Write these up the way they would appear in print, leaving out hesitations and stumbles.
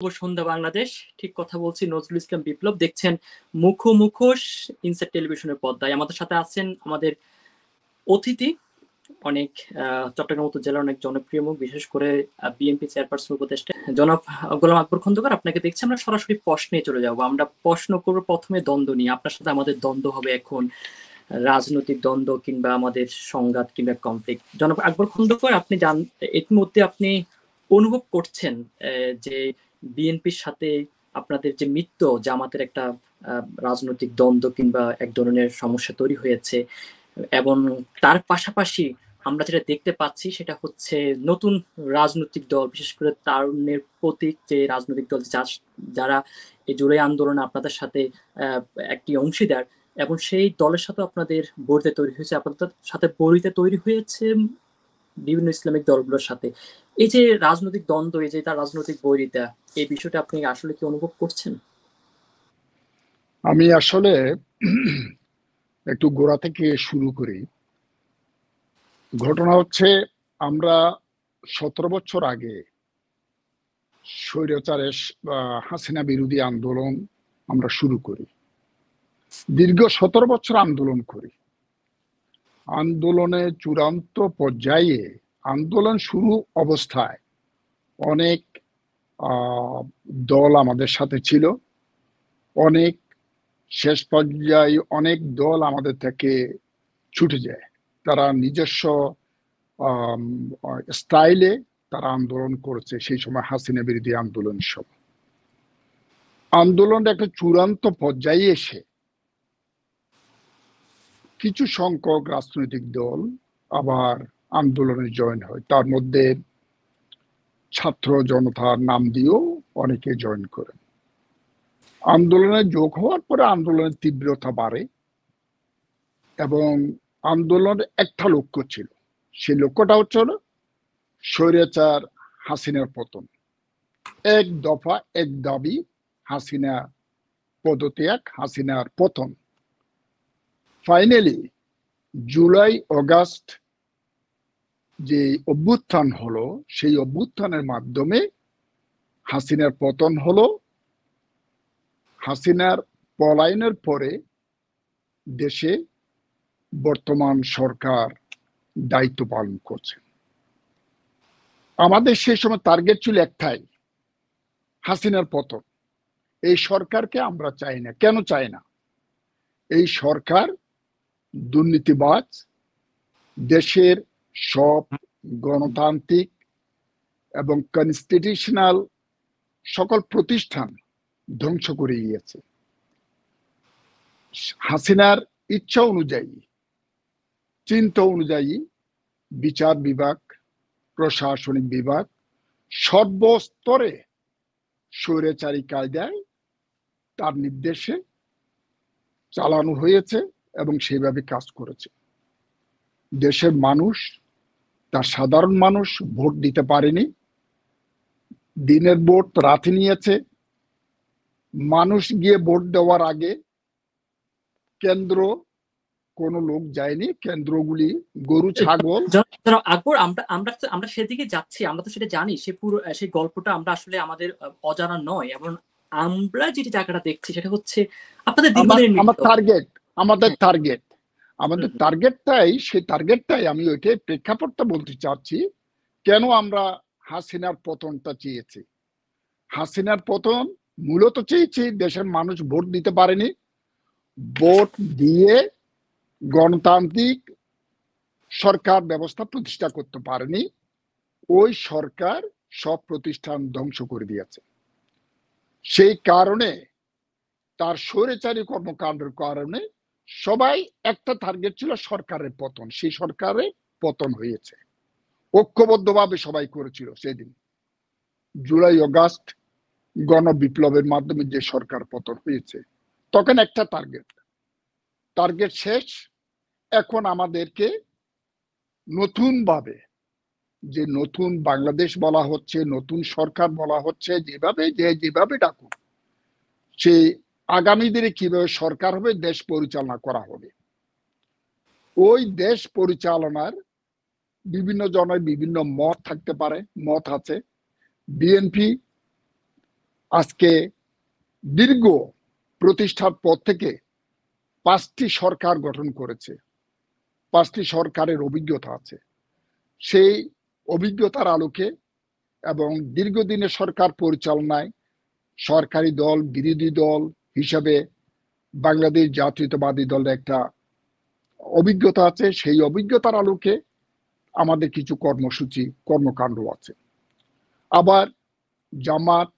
শুভ সন্ধ্যা বাংলাদেশ। ঠিক কথা বলছি, নজরুল ইসলাম বিপ্লব। দেখছেন মুখোশ ইনসাইট টেলিভিশনের পর্দায়। আমাদের সাথে আছেন আমাদের অতিথি, অনেক চট্টগ্রাম উত্তর জেলার অনেক জনপ্রিয় মুখ, বিশেষ করে বিএনপি চেয়ারপারসন উপদেষ্টা জনাব গোলাম আকবর খন্দকার। আপনাকে দেখছি। আমরা সরাসরি প্রশ্নে চলে যাব। আমরা প্রশ্ন করব প্রথমে দ্বন্দ্ব নিয়ে। আপনার সাথে আমাদের দ্বন্দ্ব হবে এখন রাজনৈতিক দ্বন্দ্ব কিংবা আমাদের সংঘাত কিংবা কনফ্লিক্ট। জনাব আকবর খন্দকার, আপনি ইতিমধ্যে আপনি অনুভব করছেন যে বিএনপির সাথে আপনাদের যে মিত্র জামাতের একটা রাজনৈতিক দ্বন্দ্ব কিংবা এক ধরনের সমস্যা তৈরি হয়েছে, এবং তার পাশাপাশি আমরা যেটা দেখতে পাচ্ছি সেটা হচ্ছে নতুন রাজনৈতিক দল, বিশেষ করে তারুণ্যের প্রতীক যে রাজনৈতিক দল যারা এই জুলাই আন্দোলনে আপনাদের সাথে একটি অংশীদার, এবং সেই দলের সাথে আপনাদের বৈরিতা তৈরি হয়েছে, আপনাদের সাথে বৈরিতা তৈরি হয়েছে বিভিন্ন ইসলামিক দলগুলোর সাথে। এই যে রাজনৈতিক দ্বন্দ্ব, এই যে তার রাজনৈতিক বৈরিতা, এই বিষয়টা আপনি আসলে কি অনুভব করছেন? আমি আসলে একটু গোড়া থেকে শুরু করি। ঘটনা হচ্ছে, আমরা 17 বছর আগে স্বৈরাচারের হাসিনা বিরোধী আন্দোলন আমরা শুরু করি। দীর্ঘ 17 বছর আন্দোলন করি। আন্দোলনের চূড়ান্ত পর্যায়ে, আন্দোলন শুরু অবস্থায় অনেক দল আমাদের সাথে ছিল। অনেক শেষ পর্যায়ে অনেক দল আমাদের থেকে ছুটে যায়। তারা নিজস্ব স্টাইলে তারা আন্দোলন করেছে। সেই সময় হাসিনা বিরোধী আন্দোলন সব আন্দোলনের একটা চূড়ান্ত পর্যায়ে এসে কিছু সংখ্যক রাজনৈতিক দল আবার আন্দোলনে জয়েন হয়। তার মধ্যে ছাত্র জনতার নাম দিয়েও অনেকে জয়েন করেন। আন্দোলনে যোগ হওয়ার পরে আন্দোলনের তীব্রতা বাড়ে এবং আন্দোলনের একটা লক্ষ্য ছিল। সেই লক্ষ্যটা হচ্ছে স্বৈরাচার হাসিনার পতন। এক দফা এক দাবি, হাসিনা পদত্যাগ, হাসিনার পতন। ফাইনালি জুলাই অগাস্ট যে অভ্যুত্থান হলো, সেই অভ্যুত্থানের মাধ্যমে হাসিনার পতন হলো। হাসিনার পলায়নের পরে দেশে বর্তমান সরকার দায়িত্ব পালন করছে। আমাদের সেই সময় টার্গেট ছিল একটাই, হাসিনার পতন। এই সরকারকে আমরা চাই না। কেন চাই না? এই সরকার দুর্নীতিবাজ, দেশের সব গণতান্ত্রিক এবং কনস্টিটিউশনাল সকল প্রতিষ্ঠান ধ্বংস করে গিয়েছে। হাসিনার ইচ্ছা অনুযায়ী, চিন্তা অনুযায়ী বিচার বিভাগ, প্রশাসনিক বিভাগ সর্বস্তরে স্বৈরাচারী কায়দায় তার নির্দেশে চালানো হয়েছে এবং সেভাবে কাজ করেছে। দেশের মানুষ, তার সাধারণ মানুষ ভোট দিতে পারেনি। দিনের ভোট রাতে নিয়েছে। মানুষ গিয়ে ভোট দেওয়ার আগে কেন্দ্র কোনো লোক যায়নি। কেন্দ্রগুলি গরু ছাগল। আকবর, আমরা আমরা আমরা সেদিকে যাচ্ছি, আমরা তো সেটা জানি। সেই গল্পটা আমরা আসলে আমাদের অজানা নয়, এবং আমরা যে জায়গাটা দেখছি সেটা হচ্ছে আপনাদের দীর্ঘদিনের মিত্র। আমাদের টার্গেটটাই, সেই টার্গেটটাই আমি ওইটাই প্রেক্ষাপটটা বলতে চাচ্ছি। কেন আমরা হাসিনার পতনটা চেয়েছি? হাসিনার পতন মূলত চেয়েছি, দেশের মানুষ ভোট দিতে পারেনি। ভোট দিয়ে গণতান্ত্রিক সরকার ব্যবস্থা প্রতিষ্ঠা করতে পারেনি। ওই সরকার সব প্রতিষ্ঠান ধ্বংস করে দিয়েছে। সেই কারণে, তার স্বৈরাচারী কর্মকাণ্ডের কারণে সবাই একটা টার্গেট ছিল সরকারের পতন। সেই সরকারের পতন হয়েছে। ঐক্যবদ্ধভাবে সবাই করেছিল সেদিন। জুলাই অগাস্ট গণবিপ্লবের মাধ্যমে যে সরকার পতন হয়েছে, তখন একটা টার্গেট শেষ। এখন আমাদেরকে নতুন ভাবে, যে নতুন বাংলাদেশ বলা হচ্ছে, নতুন সরকার বলা হচ্ছে, যেভাবে ডাকুক, সে আগামী দিনে কিভাবে সরকার হবে, দেশ পরিচালনা করা হবে। ওই দেশ পরিচালনার বিভিন্ন জনের বিভিন্ন মত থাকতে পারে, মত আছে। বিএনপি আজকে দীর্ঘ প্রতিষ্ঠার পর থেকে 5টি সরকার গঠন করেছে, 5টি সরকারের অভিজ্ঞতা আছে। সেই অভিজ্ঞতার আলোকে এবং দীর্ঘদিনের সরকার পরিচালনায় সরকারি দল বিরোধী দল হিসাবে বাংলাদেশ জাতীয়তাবাদী দলের একটা অভিজ্ঞতা আছে। সেই অভিজ্ঞতার আলোকে আমাদের কিছু কর্মসূচি কর্মকাণ্ড আছে। আবার জামাত,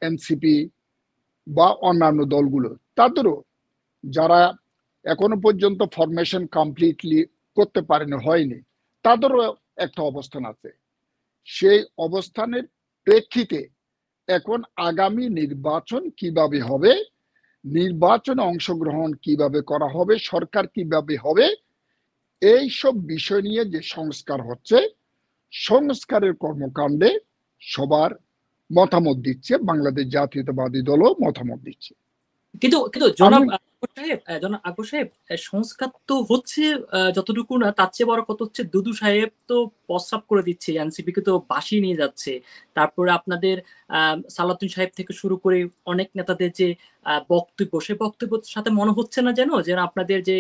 এনসিপি বা অন্যান্য দলগুলো তাদেরও যারা এখনো পর্যন্ত ফরমেশন কমপ্লিটলি করতে পারেনি, হয়নি, তাদেরও একটা অবস্থান আছে। সেই অবস্থানের প্রেক্ষিতে এখন আগামী নির্বাচন কিভাবে হবে, নির্বাচনে অংশগ্রহণ কিভাবে করা হবে, সরকার কিভাবে হবে, এই সব বিষয় নিয়ে যে সংস্কার হচ্ছে, সংস্কারের কর্মকাণ্ডে সবার মতামত দিচ্ছে, বাংলাদেশ জাতীয়তাবাদী দলও মতামত দিচ্ছে। কিন্তু কিন্তু জনাব আকবর সাহেব, সংস্কার তো হচ্ছে যতটুকু না, তার চেয়ে বড় কথা হচ্ছে দুদু সাহেব তো প্রস্রাব করে দিচ্ছে, এনসিপি কে তো বাসিয়ে নিয়ে যাচ্ছে। তারপরে আপনাদের সালাউদ্দিন সাহেব থেকে শুরু করে অনেক নেতাদের যে বক্তব্য, সে বক্তব্যের সাথে মনে হচ্ছে না যেন আপনাদের যে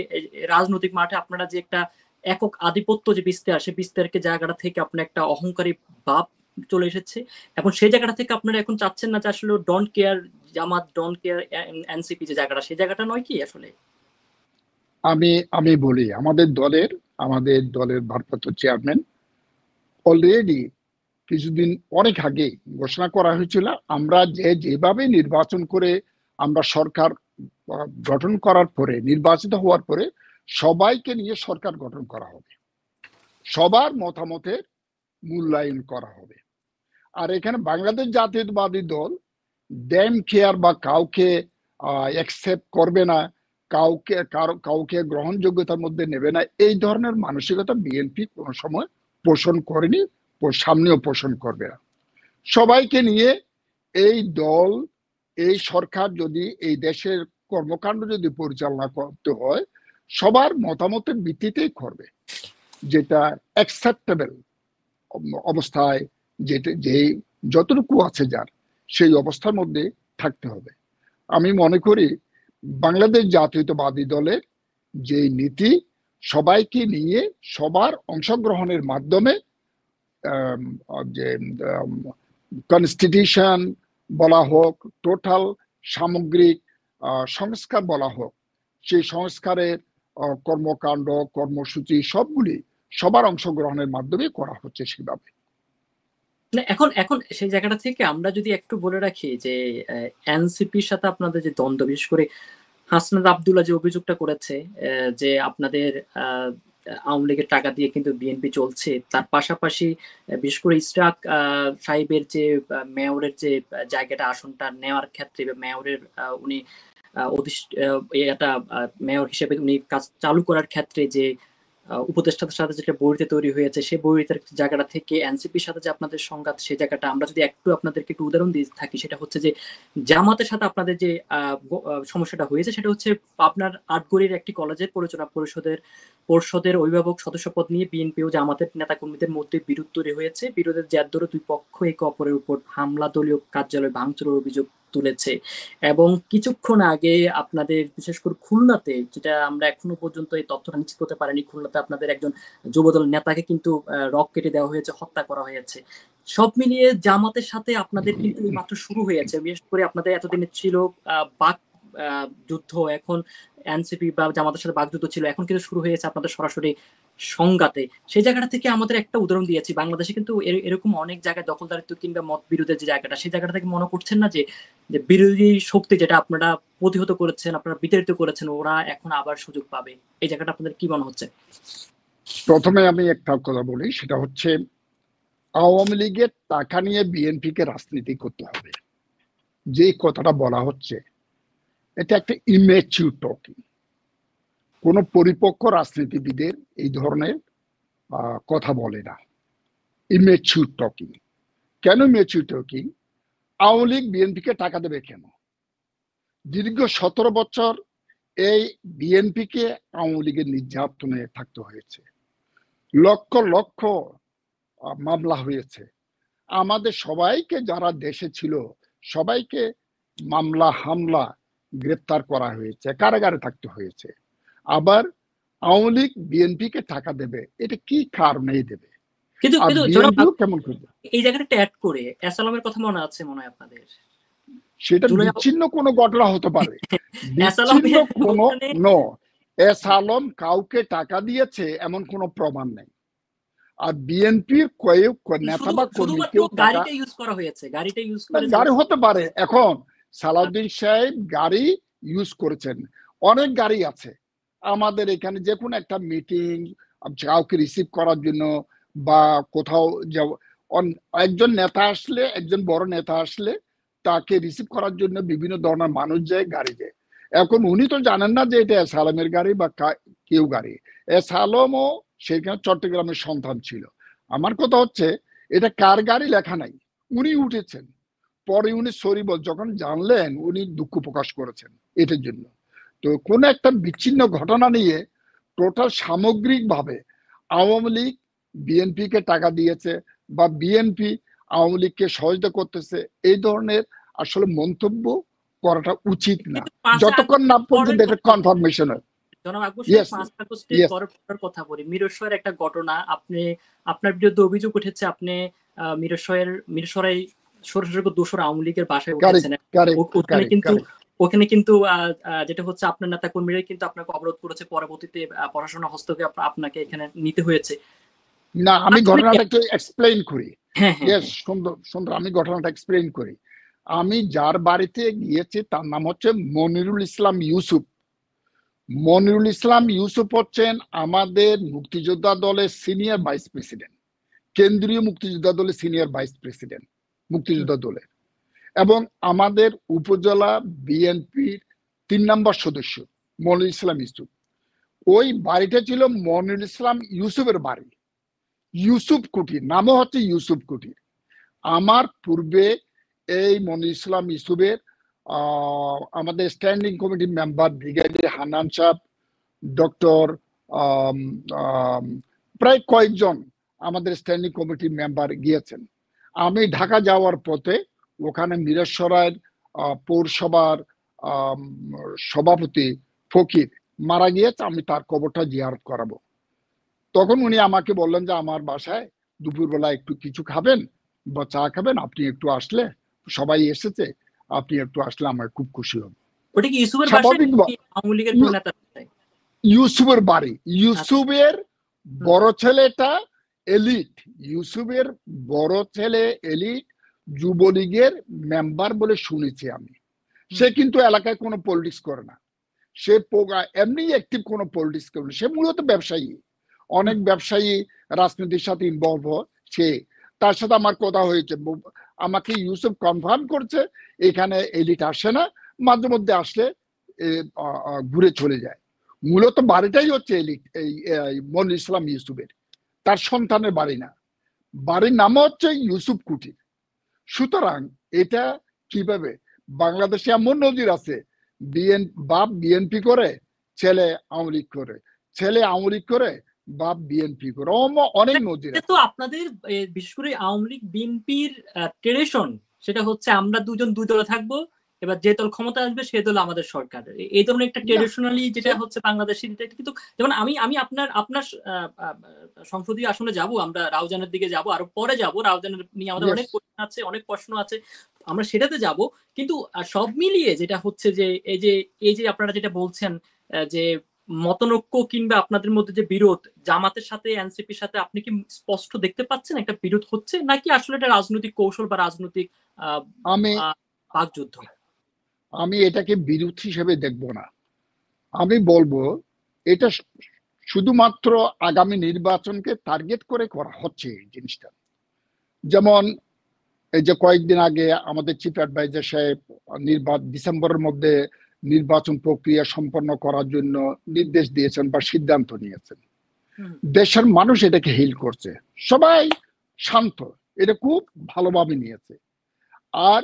রাজনৈতিক মাঠে আপনারা যে একটা একক আধিপত্য যে বিস্তার, সে বিস্তারকে জায়গাটা থেকে আপনার একটা অহংকারী ভাব চলে এসেছে। এখন সেই জায়গাটা থেকে আপনারা এখন চাচ্ছেন না যে আসলে don't care Jamaat, don't care NCP, যে জায়গাটা, সেই জায়গাটা নয় কি আসলে? আমি বলি, আমাদের দলের ভারপ্রাপ্ত চেয়ারম্যান অলরেডি কিছুদিন অনেক আগে ঘোষণা করা হয়েছিল, আমরা যেভাবে নির্বাচন করে আমরা সরকার গঠন করার পরে, নির্বাচিত হওয়ার পরে সবাইকে নিয়ে সরকার গঠন করা হবে, সবার মতামতের মূল্যায়ন করা হবে। আর এখানে বাংলাদেশ জাতীয়তাবাদী দল ড্যাম কেয়ার বা কাউকে অ্যাকসেপ্ট করবে না, কাউকে গ্রহণযোগ্যতার মধ্যে নেবে না, এই ধরনের মানসিকতা বিএনপি কোনো সময় পোষণ করেনি, সামনেও পোষণ করবে না। সবাইকে নিয়ে এই দল, এই সরকার যদি এই দেশের কর্মকাণ্ড যদি পরিচালনা করতে হয়, সবার মতামতের ভিত্তিতেই করবে, যেটা অ্যাকসেপ্টেবল অবস্থায়, যে যতটুকু আছে যার, সেই অবস্থার মধ্যে থাকতে হবে। আমি মনে করি বাংলাদেশ জাতীয়তাবাদী দলের যে নীতি, সবাইকে নিয়ে সবার অংশগ্রহণের মাধ্যমে যে কনস্টিটিউশন বলা হোক, টোটাল সামগ্রিক সংস্কার বলা হোক, সেই সংস্কারের কর্মকাণ্ড কর্মসূচি সবগুলি সবার অংশগ্রহণের মাধ্যমে করা হচ্ছে সেভাবে। এখন এখন সেই জায়গাটা থেকে আমরা যদি একটু বলে রাখি যে এনসিপির সাথে আপনাদের যে দ্বন্দ্ব, বিশেষ করে হাসনাত আব্দুল্লাহ যে অভিযোগটা করেছে যে আপনাদের আওয়ামী লীগের টাকা দিয়ে কিন্তু বিএনপি চলছে, তার পাশাপাশি বিশেষ করে ইসরাক সাহেবের যে মেয়রের যে জায়গাটা, আসনটা নেওয়ার ক্ষেত্রে, মেয়রের উনি এটা মেয়র হিসেবে উনি কাজ চালু করার ক্ষেত্রে যে উপদেষ্টাদের সাথে যেটা বইতে তৈরি হয়েছে, সেই বইটার জায়গাটা থেকে এনসিপির সাথে যে আপনাদের সংঘাত, সেই জায়গাটা আমরা যদি আপনাদেরকে একটু উদাহরণ দিয়ে থাকি, সেটা হচ্ছে যে জামাতের সাথে আপনাদের যে সমস্যাটা হয়েছে, সেটা হচ্ছে আপনার আটগড়ির একটি কলেজের পরিচালনা পরিষদের অভিভাবক সদস্য পদ নিয়ে বিএনপি ও জামাতের নেতাকর্মীদের মধ্যে বিরোধ তৈরি হয়েছে। বিরোধের জের ধরে দুই পক্ষ একে অপরের উপর হামলা, দলীয় কার্যালয় ভাঙচুরের অভিযোগ তুলেছে। এবং কিছুক্ষণ আগে আপনাদের বিশেষ করে খুলনাতে, যেটা আমরা এখনো পর্যন্ত এই তথ্যটা নিশ্চিত করতে পারিনি, খুলনাতে আপনাদের একজন যুবদল নেতাকে কিন্তু রক কেটে দেওয়া হয়েছে, হত্যা করা হয়েছে। সব মিলিয়ে জামাতের সাথে আপনাদের কিন্তু মাত্র শুরু হয়েছে। বিশেষ করে আপনাদের এতদিনে ছিল বাক যুদ্ধ, এখন এনসিপি বা জামাতের সাথে বাকযুদ্ধ ছিল, এখন কিন্তু শুরু হয়েছে আপনাদের সরাসরি সংঘাতে। সেই জায়গাটা থেকে আমাদের একটা উদাহরণ দিয়েছি, বাংলাদেশে কিন্তু এরকম অনেক জায়গায় দখলদারিত্ব কিংবা মত বিরোধের যে জায়গাটা, সেই জায়গাটা থেকে মনে করছেন না যে বিরোধী শক্তি যেটা আপনারা প্রতিহত করেছেন, আপনারা বিতাড়িত করেছেন, ওরা এখন আবার সুযোগ পাবে? এই জায়গাটা আপনাদের কি মনে হচ্ছে? প্রথমে আমি একটা কথা বলি, সেটা হচ্ছে আওয়ামী লীগের টাকা নিয়ে বিএনপিকে রাজনীতি করতে হবে, যে কথাটা বলা হচ্ছে, এটা একটা ইমেচিউর টকিং। কোন পরিপক্ক রাজনীতিবিদের এই ধরনের কথা বলে না, ইমেচিউর টকিং। কেন ইমেচিউর টকিং? আওয়ামী লীগ বিএনপিকে টাকা দেবে কেন? দীর্ঘ 17 বছর এই বিএনপিকে আওয়ামী লীগের নির্যাতনে থাকতে হয়েছে, লক্ষ লক্ষ মামলা হয়েছে। আমাদের সবাইকে যারা দেশে ছিল সবাইকে মামলা হামলা গ্রেপ্তার করা হয়েছে, কারাগারে থাকতে হয়েছে। আবার আওয়ামী লীগ বিএনপিকে টাকা দেবে, এটা কি কারণে দেবে? কিন্তু আর কিন্তু জনাব বিএনপিও কেমন করবে? এই জায়গাটা অ্যাড করে এসালামের কথা মনে আছে মনে হয় আপনাদের? সেটা জুলাই বিচ্ছিন্ন কোনো ঘটনা হতে পারে, বিচ্ছিন্ন এসালামের কোনো ওখানে নো। এস আলম কাউকে টাকা দিয়েছে এমন কোনো প্রমাণ নেই। আর বিএনপির কয়েক নেতা বা কর্মী শুধুমাত্র কেউ টাকা, গাড়িটা ইউজ করা হয়েছে, গাড়িটা ইউজ না, করেছে। গাড়ি হতে পারে। এখন সালাউদ্দিন সাহেব গাড়ি ইউজ করেছেন, অনেক গাড়ি আছে আমাদের এখানে। যে কোনো একটা মিটিং, কাউকে রিসিভ করার জন্য বা কোথাও একজন নেতা আসলে, একজন বড় নেতা আসলে তাকে রিসিভ করার জন্য বিভিন্ন ধরনের মানুষ যায়, গাড়ি যায়। এখন উনি তো জানেন না যে এটা এস আলমের গাড়ি বা কেউ গাড়ি। এস আলমও সেখানে চট্টগ্রামের সন্তান ছিল। আমার কথা হচ্ছে এটা কার গাড়ি লেখা নাই, উনি উঠেছেন। পরে উনি সরি যখন জানলেন উনি দুঃখ প্রকাশ করেছেন এটার জন্য। তো কোন একটা বিচ্ছিন্ন ঘটনা নিয়ে টোটাল সামগ্রিকভাবে আওয়ামী লীগ বিএনপি কে টাকা দিয়েছে বা বিএনপি আওয়ামী লীগকে সহযোগিতা করতেছে, এই ধরনের আসলে মন্তব্য করাটা উচিত না, কিন্তু 5 যতক্ষণ না আগস্টের পর্যন্ত পরের এটা কথা বলি। কনফার্মেশন হয়। জনাব আকবর সাহেব, ইয়েস, 5 আগস্টের ইয়েস, পরের কথা বলি। মিরসরাইয়ের একটা ঘটনা, আপনার বিরুদ্ধে অভিযোগ উঠেছে, আপনি মিরসরাই ষোড়শ দোসর আওয়ামী লীগের বাসায় কারেক্ট, উঠেছেন। কারেক্ট, ওখানে কারেক্ট, কিন্তু কারেক্ট। যেটা হচ্ছে আপনার নেতা কর্মীরাই কিন্তু আপনাকে অবরোধ করেছে, পরবর্তীতে প্রশাসন হস্তক্ষেপ আপনাকে এখানে নিতে হয়েছে। না, আমি আসলে ঘটনাটা একটু এক্সপ্লেইন করি। হ্যাঁ হ্যাঁ ইয়েস, হ্যাঁ। সুন্দর সুন্দর, আমি ঘটনাটা এক্সপ্লেইন করি। আমি যার বাড়িতে গিয়েছি তার নাম হচ্ছে মনিরুল ইসলাম ইউসুফ। মনিরুল ইসলাম ইউসুফ হচ্ছেন আমাদের মুক্তিযোদ্ধা দলের সিনিয়র ভাইস প্রেসিডেন্ট, কেন্দ্রীয় মুক্তিযোদ্ধা দলের সিনিয়র ভাইস প্রেসিডেন্ট মুক্তিযোদ্ধা দলের, এবং আমাদের উপজেলা বিএনপির 3 নম্বর সদস্য মনিরুল ইসলাম ইউসুফ। ওই বাড়িটা ছিল মনিরুল ইসলাম ইউসুফের বাড়ি, ইউসুফ কুটির, নামও হচ্ছে ইউসুফ কুটির। আমার পূর্বে এই মনিরুল ইসলাম ইউসুফের আমাদের স্ট্যান্ডিং কমিটির মেম্বার ব্রিগেডিয়ার হান্নান সাহেব, ডক্টর প্রায় কয়েকজন আমাদের স্ট্যান্ডিং কমিটির মেম্বার গিয়েছেন। আমি ঢাকা যাওয়ার পথে ওখানে মিরসরাইয়ের পৌরসভার সভাপতি ফকির মারা গিয়েছে, আমি তার কবরটা জিয়ারত করাবো। তখন উনি আমাকে বললেন যে আমার বাসায় দুপুরবেলা একটু কিছু খাবেন বা চা খাবেন, আপনি একটু আসলে, সবাই এসেছে, আপনি একটু আসলে আমার খুব খুশি হব। ওটা কি ইউসুফের বাসায় স্বাভাবিক, নাকি আওয়ামী লীগের কোন নেতার বাসায়? ইউসুফের বাড়ি। ইউসুফের বড় ছেলেটা এলিট, ইউসুফের বড় ছেলে এলিট, যুবলীগের মেম্বার বলে শুনেছি আমি। সে কিন্তু এলাকায় কোনো পলিটিক্স করে না, সে এমনি অ্যাক্টিভ কোনো পলিটিক্স করে না, সে মূলত ব্যবসায়ী। অনেক ব্যবসায়ী রাজনীতির সাথে ইনভলভ হয় সে। তার সাথে আমার কথা হয়েছে, আমাকে ইউসুফ কনফার্ম করছে এখানে এলিট আসে না, মাঝে মধ্যে আসলে ঘুরে চলে যায়। মূলত বাড়িটাই হচ্ছে এলিট, এই মনিরুল ইসলাম ইউসুফের, তার সন্তানের বাড়ি না। বাড়ির নাম হচ্ছে ইউসুফ কুটির। সুতরাং এটা কিভাবে, বাংলাদেশে এমন নজির আছে, বাপ বিএনপি করে, ছেলে আওয়ামী লীগ করে, ছেলে আওয়ামী লীগ করে, বাপ বিএনপি করে, অনেক নজির এটা আছে। তো আপনাদের বিশেষ করে আওয়ামী লীগ বিএনপির ট্রেডিশন, সেটা হচ্ছে আমরা দুজন দুই দলে থাকবো, এবার যে দল ক্ষমতা আসবে সে দল আমাদের সরকার। এই ধরনের একটা ট্রেডিশনালি যেটা হচ্ছে বাংলাদেশের, কিন্তু যেমন আমি আমি আপনার আপনার সংসদীয় আসনে যাব, আমরা রাউজানের দিকে যাব, আরো পরে যাব, রাউজানের নিয়ে আমাদের অনেক প্রশ্ন আছে, অনেক প্রশ্ন আছে, আমরা সেটাতে যাব। কিন্তু সব মিলিয়ে যেটা হচ্ছে যে এই যে আপনারা যেটা বলছেন, যে মতনৈক্য কিংবা আপনাদের মধ্যে যে বিরোধ, জামাতের সাথে এনসিপির সাথে আপনি কি স্পষ্ট দেখতে পাচ্ছেন একটা বিরোধ হচ্ছে, নাকি আসলে এটা রাজনৈতিক কৌশল বা রাজনৈতিক আমি বাকযুদ্ধ? আমি এটাকে বিরোধ হিসেবে দেখব না, আমি বলবো এটা শুধুমাত্র আগামী নির্বাচনকে টার্গেট করে করা হচ্ছে এই জিনিসটা। যেমন এই যে কয়েকদিন আগে আমাদের চিফ অ্যাডভাইজার সাহেব ডিসেম্বরের মধ্যে নির্বাচন প্রক্রিয়া সম্পন্ন করার জন্য নির্দেশ দিয়েছেন বা সিদ্ধান্ত নিয়েছেন। দেশের মানুষ এটাকে হিল করছে, সবাই শান্ত, এটা খুব ভালোভাবে নিয়েছে। আর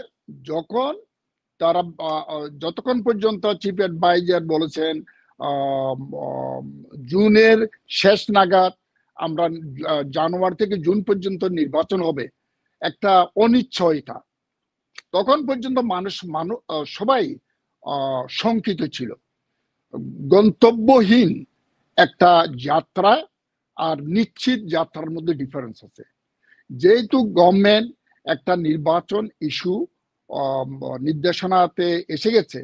যখন তারা যতক্ষণ পর্যন্ত চিফ অ্যাডভাইজার বলেছেন জুনের শেষ নাগাদ আমরা জানুয়ারি থেকে জুন পর্যন্ত নির্বাচন হবে, একটা অনিশ্চয়তা তখন পর্যন্ত সবাই শঙ্কিত ছিল। গন্তব্যহীন একটা যাত্রা আর নিশ্চিত যাত্রার মধ্যে ডিফারেন্স আছে। যেহেতু গভর্নমেন্ট একটা নির্বাচন ইস্যু নির্দেশনাতে এসে গেছে,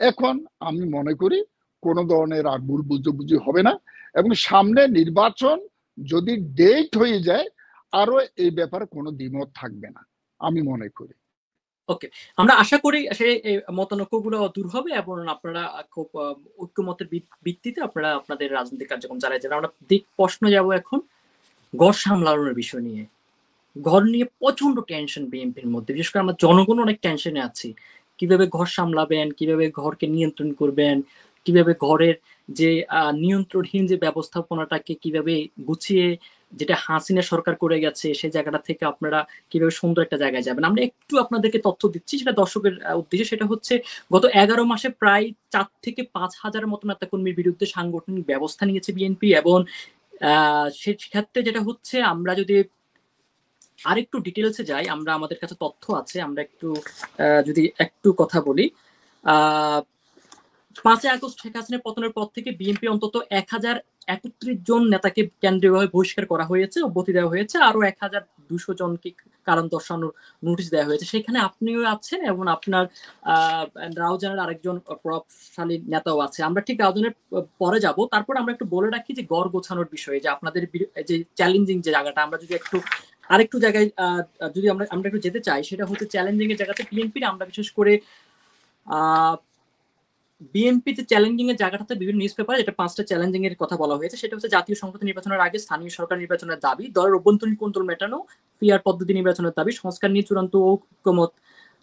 এখন আমি মনে করি কোনো ধরনের আর ভুল বুঝাবুঝি হবে না, এবং সামনে নির্বাচন যদি ডেট হয়ে যায় আরো এই ব্যাপারে কোনো দ্বিমত থাকবে না আমি মনে করি। ওকে, আমরা আশা করি সেই মতানৈক্যগুলো দূর হবে এবং আপনারা খুব ঐক্যমতের ভিত্তিতে আপনারা আপনাদের রাজনৈতিক কার্যক্রম চালিয়ে যাবেন। আমরা প্রশ্ন যাব এখন ঘর সামলানোর বিষয় নিয়ে। ঘর নিয়ে প্রচন্ড টেনশন বিএনপির মধ্যে, বিশেষ করে আমরা জনগণ অনেক টেনশনে আছি। কিভাবে ঘর সামলাবেন, কিভাবে ঘরকে নিয়ন্ত্রণ করবেন, কিভাবে ঘরের যে নিয়ন্ত্রণহীন যে ব্যবস্থাপনাটাকে কিভাবে গুছিয়ে, যেটা হাসিনা সরকার করে গেছে সেই জায়গাটা থেকে আপনারা কিভাবে সুন্দর একটা জায়গায় যাবেন। আমরা একটু আপনাদেরকে তথ্য দিচ্ছি, সেটা দর্শকের উদ্দেশ্যে। সেটা হচ্ছে গত 11 মাসে প্রায় 4 থেকে 5 হাজারের মতো নেতাকর্মীর বিরুদ্ধে সাংগঠনিক ব্যবস্থা নিয়েছে বিএনপি। এবং সেক্ষেত্রে যেটা হচ্ছে, আমরা যদি আরেকটু ডিটেলসে যাই, আমরা আমাদের কাছে তথ্য আছে, আমরা একটু যদি একটু কথা বলি। 5 আগস্ট শেখ হাসিনার পতনের পর থেকে বিএনপি অন্তত 1031 জন নেতাকে কেন্দ্রীয়ভাবে বহিষ্কার করা হয়েছে, অব্যাহতি দেওয়া হয়েছে। আরো 1200 জনকে কারণ দর্শানোর নোটিশ দেওয়া হয়েছে। সেখানে আপনিও আছেন এবং আপনার রাউজানের আরেকজন প্রভাবশালী নেতাও আছে। আমরা ঠিক রাউজানের পরে যাব। তারপর আমরা একটু বলে রাখি যে গড় গোছানোর বিষয়ে, যে আপনাদের যে চ্যালেঞ্জিং যে জায়গাটা, আমরা যদি একটু আরেকটু জায়গায় যদি আমরা একটু যেতে চাই, সেটা হচ্ছে চ্যালেঞ্জিং এর জায়গাতে বিএনপির আমরা বিশেষ করে বিএনপিতে চ্যালেঞ্জিং এর জায়গাটাতে বিভিন্ন নিউজ পেপারে যেটা 5টা চ্যালেঞ্জিং এর কথা বলা হয়েছে। সেটা হচ্ছে জাতীয় সংসদ নির্বাচনের আগে স্থানীয় সরকার নির্বাচনের দাবি, দলের অভ্যন্তরীণ কন্ট্রোল মেটানো, পিআর পদ্ধতি নির্বাচনের দাবি, সংস্কার নিয়ে চূড়ান্ত ঐক্যমত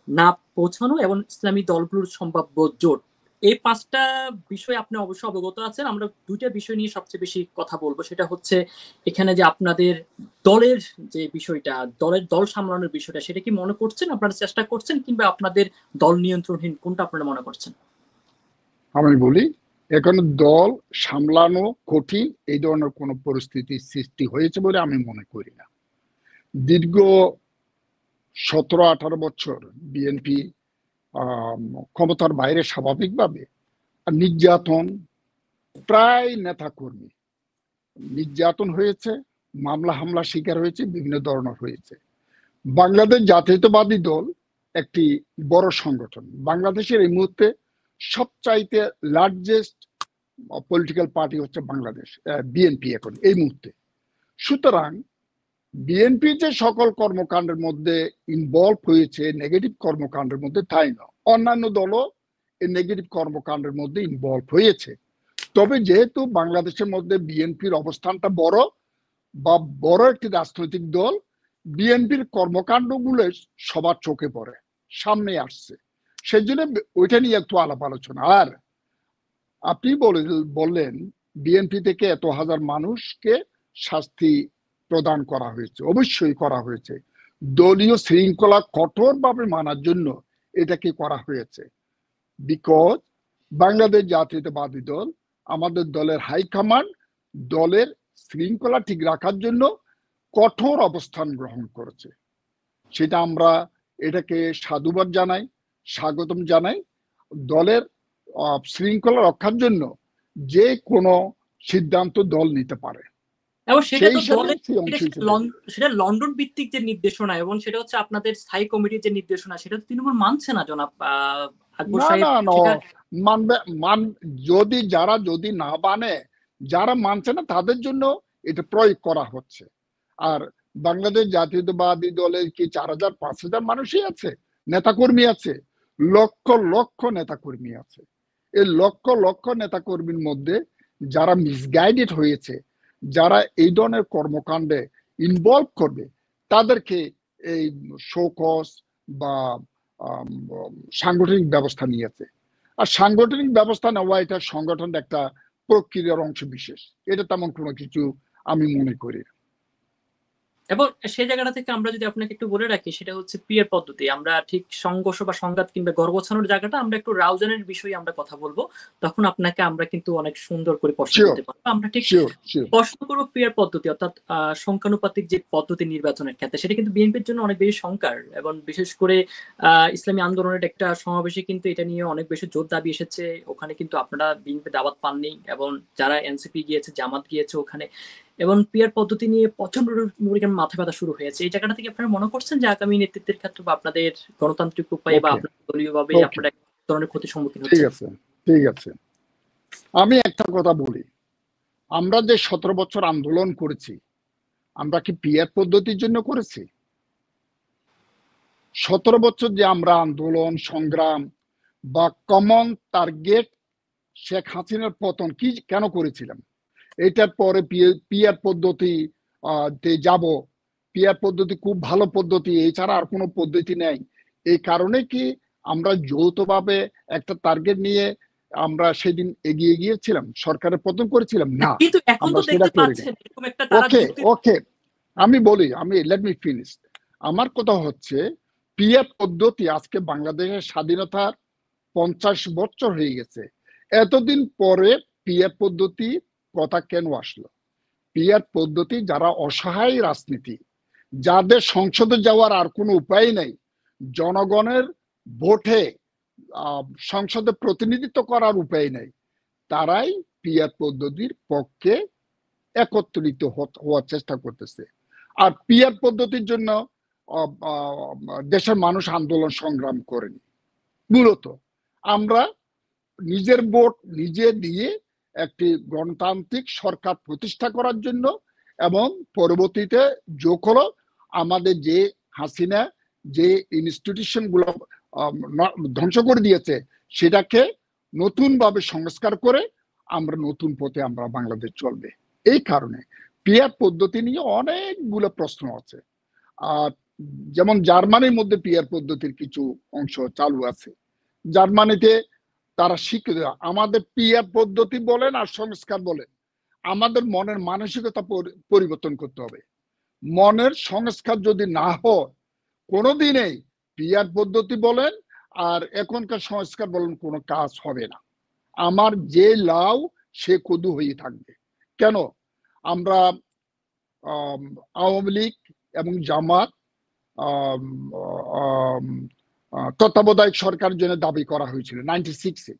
না পৌঁছানো এবং ইসলামী দলগুলোর সম্ভাব্য জোট। এই 5টা বিষয় আপনি অবশ্যই অবগত আছেন। আমরা 2টা বিষয় নিয়ে সবচেয়ে বেশি কথা বলবো। সেটা হচ্ছে এখানে যে আপনাদের দলের যে বিষয়টা, দল সামলানোর বিষয়টা, সেটা কি মনে করছেন, আপনারা চেষ্টা করছেন, কিংবা আপনাদের দল নিয়ন্ত্রণহীন, কোনটা আপনারা মনে করছেন? আমি বলি, এখন দল সামলানো কঠিন এই ধরনের কোনো পরিস্থিতির সৃষ্টি হয়েছে বলে আমি মনে করি না। দীর্ঘ 17-18 বছর বিএনপি ক্ষমতার বাইরে স্বাভাবিকভাবে নির্যাতন, প্রায় নেতাকর্মী নির্যাতন হয়েছে, মামলা হামলা শিকার হয়েছে, বিভিন্ন ধরনের হয়েছে। বাংলাদেশ জাতীয়তাবাদী দল একটি বড় সংগঠন, বাংলাদেশের এই মুহূর্তে সবচাইতে লার্জেস্ট পলিটিক্যাল পার্টি হচ্ছে বাংলাদেশ বিএনপি এখন এই মুহূর্তে। সুতরাং বিএনপি যে সকল কর্মকাণ্ডের মধ্যে ইনভলভ হয়েছে নেগেটিভ কর্মকাণ্ডের মধ্যে, তাই না, অন্যান্য দলও এই নেগেটিভ কর্মকাণ্ডের মধ্যে ইনভলভ হয়েছে। তবে যেহেতু বাংলাদেশের মধ্যে বিএনপির অবস্থানটা বড় বা বড় একটি রাজনৈতিক দল, বিএনপির কর্মকাণ্ডগুলো সবার চোখে পড়ে, সামনে আসছে, সেই জন্য ওইটা নিয়ে একটু আলাপ আলোচনা। আর আপনি বললেন বিএনপি থেকে এত হাজার মানুষকে শাস্তি প্রদান করা হয়েছে, অবশ্যই করা হয়েছে। দলীয় শৃঙ্খলা কঠোরভাবে মানার জন্য এটাকে করা হয়েছে। বিকজ বাংলাদেশ জাতীয়তাবাদী দল, আমাদের দলের হাইকমান্ড দলের শৃঙ্খলা ঠিক রাখার জন্য কঠোর অবস্থান গ্রহণ করেছে। সেটা আমরা এটাকে সাধুবাদ জানাই, স্বাগতম জানাই। দলের শৃঙ্খলা রক্ষার জন্য যে কোনো সিদ্ধান্ত দল নিতে পারে, এবং সেটা তো সেটা লন্ডন ভিত্তিক যে নির্দেশনা, এবং সেটা হচ্ছে আপনাদের স্থায়ী কমিটির যে নির্দেশনা, সেটা তো তৃণমূল মানছে না জনাব আকবর সাহেব। যদি যদি না মানে, যারা মানছে না তাদের জন্য এটা প্রয়োগ করা হচ্ছে। আর বাংলাদেশ জাতীয়তাবাদী দলের কি 4000-5000 মানুষই আছে, নেতাকর্মী আছে, লক্ষ লক্ষ নেতাকর্মী আছে। এই লক্ষ লক্ষ নেতাকর্মীর মধ্যে যারা মিসগাইডেড হয়েছে, যারা এই ধরনের কর্মকাণ্ডে ইনভলভ করবে, তাদেরকে এই শোকজ বা সাংগঠনিক ব্যবস্থা নিয়েছে। আর সাংগঠনিক ব্যবস্থা নেওয়া এটা সংগঠনের একটা প্রক্রিয়ার অংশ বিশেষ, এটা তেমন কোনো কিছু আমি মনে করি না। এবং সেই জায়গাটা থেকে আমরা যদি আপনাকে একটু বলে রাখি, সেটা হচ্ছে পিয়ার পদ্ধতি। আমরা ঠিক সংঘর্ষ বা সংঘাত কিংবা ঘর গোছানোর জায়গাটা আমরা একটু রাউজানের বিষয়ে আমরা কথা বলবো, তখন আপনাকে আমরা কিন্তু অনেক সুন্দর করে প্রশ্ন শিওর করতে পারবো। আমরা ঠিক শিওর শিওর প্রশ্ন করবো পিয়ার পদ্ধতি, অর্থাৎ সংখ্যানুপাতিক যে পদ্ধতি নির্বাচনের ক্ষেত্রে, সেটা কিন্তু বিএনপির জন্য অনেক বেশি সংকার। এবং বিশেষ করে ইসলামী আন্দোলনের একটা সমাবেশে কিন্তু এটা নিয়ে অনেক বেশি জোর দাবি এসেছে। ওখানে কিন্তু আপনারা বিএনপি দাওয়াত পাননি, এবং যারা এনসিপি গিয়েছে, জামাত গিয়েছে ওখানে, এবং পিয়ার পদ্ধতি নিয়ে প্রচন্ড পরিমাণ মাথা ব্যথা শুরু হয়েছে। এই জায়গাটা থেকে আপনারা মনে করছেন যে আগামী নেতৃত্বের ক্ষেত্রে বা আপনাদের গণতান্ত্রিক উপায়ে বা ওকে আপনার দলীয় ভাবে ওকে আপনারা এক ধরনের ক্ষতির সম্মুখীন ঠিক হচ্ছেন? আছে ঠিক আছে আমি একটা কথা বলি, আমরা যে 17 বছর আন্দোলন করেছি, আমরা কি পিয়ার পদ্ধতির জন্য করেছি? 17 বছর যে আমরা আন্দোলন সংগ্রাম বা কমন টার্গেট শেখ হাসিনার পতন কি কেন করেছিলাম? এটার পরে পিয়ার পদ্ধতি তে যাব, পিয়ার পদ্ধতি খুব ভালো পদ্ধতি, এছাড়া আর কোনো পদ্ধতি নেই। এই কারণে কি আমরা যৌথভাবে একটা টার্গেট নিয়ে আমরা সেদিন এগিয়ে গিয়েছিলাম, সরকারের পতন করেছিলাম না? কিন্তু এখন আমরা তো সেটা দেখতে করিনি। পাচ্ছেন এরকম একটা তারা ওকে যুক্তি। ওকে আমি বলি, লেট মি ফিনিশ। আমার কথা হচ্ছে, পিয়ার পদ্ধতি আজকে বাংলাদেশের স্বাধীনতার 50 বছর হয়ে গেছে, এতদিন পরে পিয়ার পদ্ধতি কথা কেন আসলো? পিয়ার পদ্ধতি যারা অসহায় রাজনীতি, যাদের সংসদে যাওয়ার আর কোনো উপায় নেই, জনগণের ভোটে সংসদে প্রতিনিধিত্ব করার উপায় নেই, তারাই পিয়ার পদ্ধতির পক্ষে একত্রিত হওয়ার চেষ্টা করতেছে। আর পিয়ার পদ্ধতির জন্য দেশের মানুষ আন্দোলন সংগ্রাম করেনি। মূলত আমরা নিজের ভোট নিজে দিয়ে একটি গণতান্ত্রিক সরকার প্রতিষ্ঠা করার জন্য, এবং পরবর্তীতে যোগ হলো আমাদের যে হাসিনা যে ইনস্টিটিউশন গুলো ধ্বংস করে দিয়েছে, সেটাকে নতুন ভাবে সংস্কার করে আমরা নতুন পথে আমরা বাংলাদেশ চলবে। এই কারণে পিয়ার পদ্ধতি নিয়ে অনেকগুলো প্রশ্ন আছে। আর যেমন জার্মানির মধ্যে পিয়ার পদ্ধতির কিছু অংশ চালু আছে। জার্মানিতে তারা শিক্ষিত। আমাদের পিয়ার পদ্ধতি বলেন আর সংস্কার বলেন, আমাদের মনের মানসিকতা পরিবর্তন করতে হবে। মনের সংস্কার যদি না হয়, কোনোদিনই পিয়ার পদ্ধতি বলেন আর এখনকার সংস্কার বলেন কোনো কাজ হবে না। আমার যে লাউ সে কদু হয়ে থাকবে। কেন? আমরা আওয়ামী লীগ এবং জামাত তত্ত্বাবধায়ক সরকারের জন্য দাবি করা হয়েছিল 96-এ।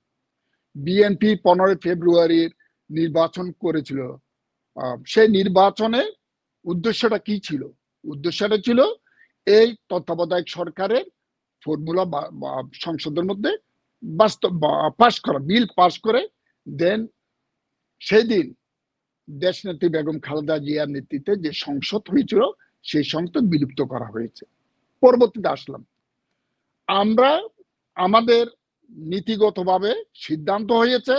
বিএনপি 15 ফেব্রুয়ারির নির্বাচন করেছিল। সেই নির্বাচনের উদ্দেশ্যটা কি ছিল? উদ্দেশ্যটা ছিল এই তত্ত্বাবধায়ক সরকারের ফর্মুলা সংসদের মধ্যে বাস্তব পাশ করা, বিল পাশ করে দেন সেদিন দেশনেত্রী বেগম খালেদা জিয়ার নেতৃত্বে যে সংসদ হয়েছিল সেই সংসদ বিলুপ্ত করা হয়েছে। পরবর্তীতে আসলাম আমরা, আমাদের নীতিগতভাবে সিদ্ধান্ত হয়েছে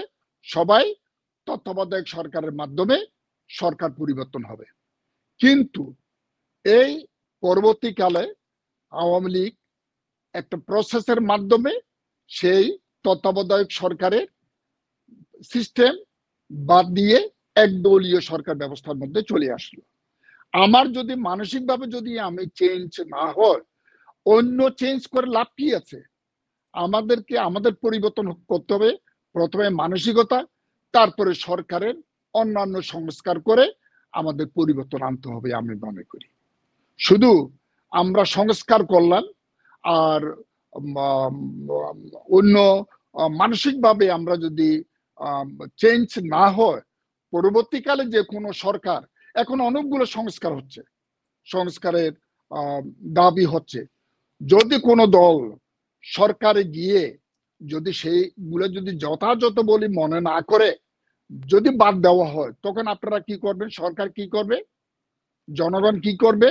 সবাই তত্ত্বাবধায়ক সরকারের মাধ্যমে সরকার পরিবর্তন হবে। কিন্তু এই পরবর্তীকালে আওয়ামী লীগ একটা প্রসেসের মাধ্যমে সেই তত্ত্বাবধায়ক সরকারের সিস্টেম বাদ দিয়ে একদলীয় সরকার ব্যবস্থার মধ্যে চলে আসলো। আমার যদি মানসিকভাবে যদি আমি চেঞ্জ না হয়, অন্য চেঞ্জ করে লাভ কি আছে? আমাদেরকে আমাদের পরিবর্তন করতে হবে, প্রথমে মানসিকতা, তারপরে সরকারের অন্যান্য সংস্কার করে আমাদের পরিবর্তন আনতে হবে আমি মনে করি। শুধু আমরা সংস্কার করলাম আর অন্য মানসিকভাবে আমরা যদি চেঞ্জ না হয়, পরবর্তীকালে যে কোনো সরকার, এখন অনেকগুলো সংস্কার হচ্ছে, সংস্কারের দাবি হচ্ছে, যদি কোনো দল সরকারে গিয়ে যদি সেইগুলো যদি যথাযথ বলে মনে না করে যদি বাদ দেওয়া হয়, তখন আপনারা কি করবেন? সরকার কি করবে? জনগণ কি করবে?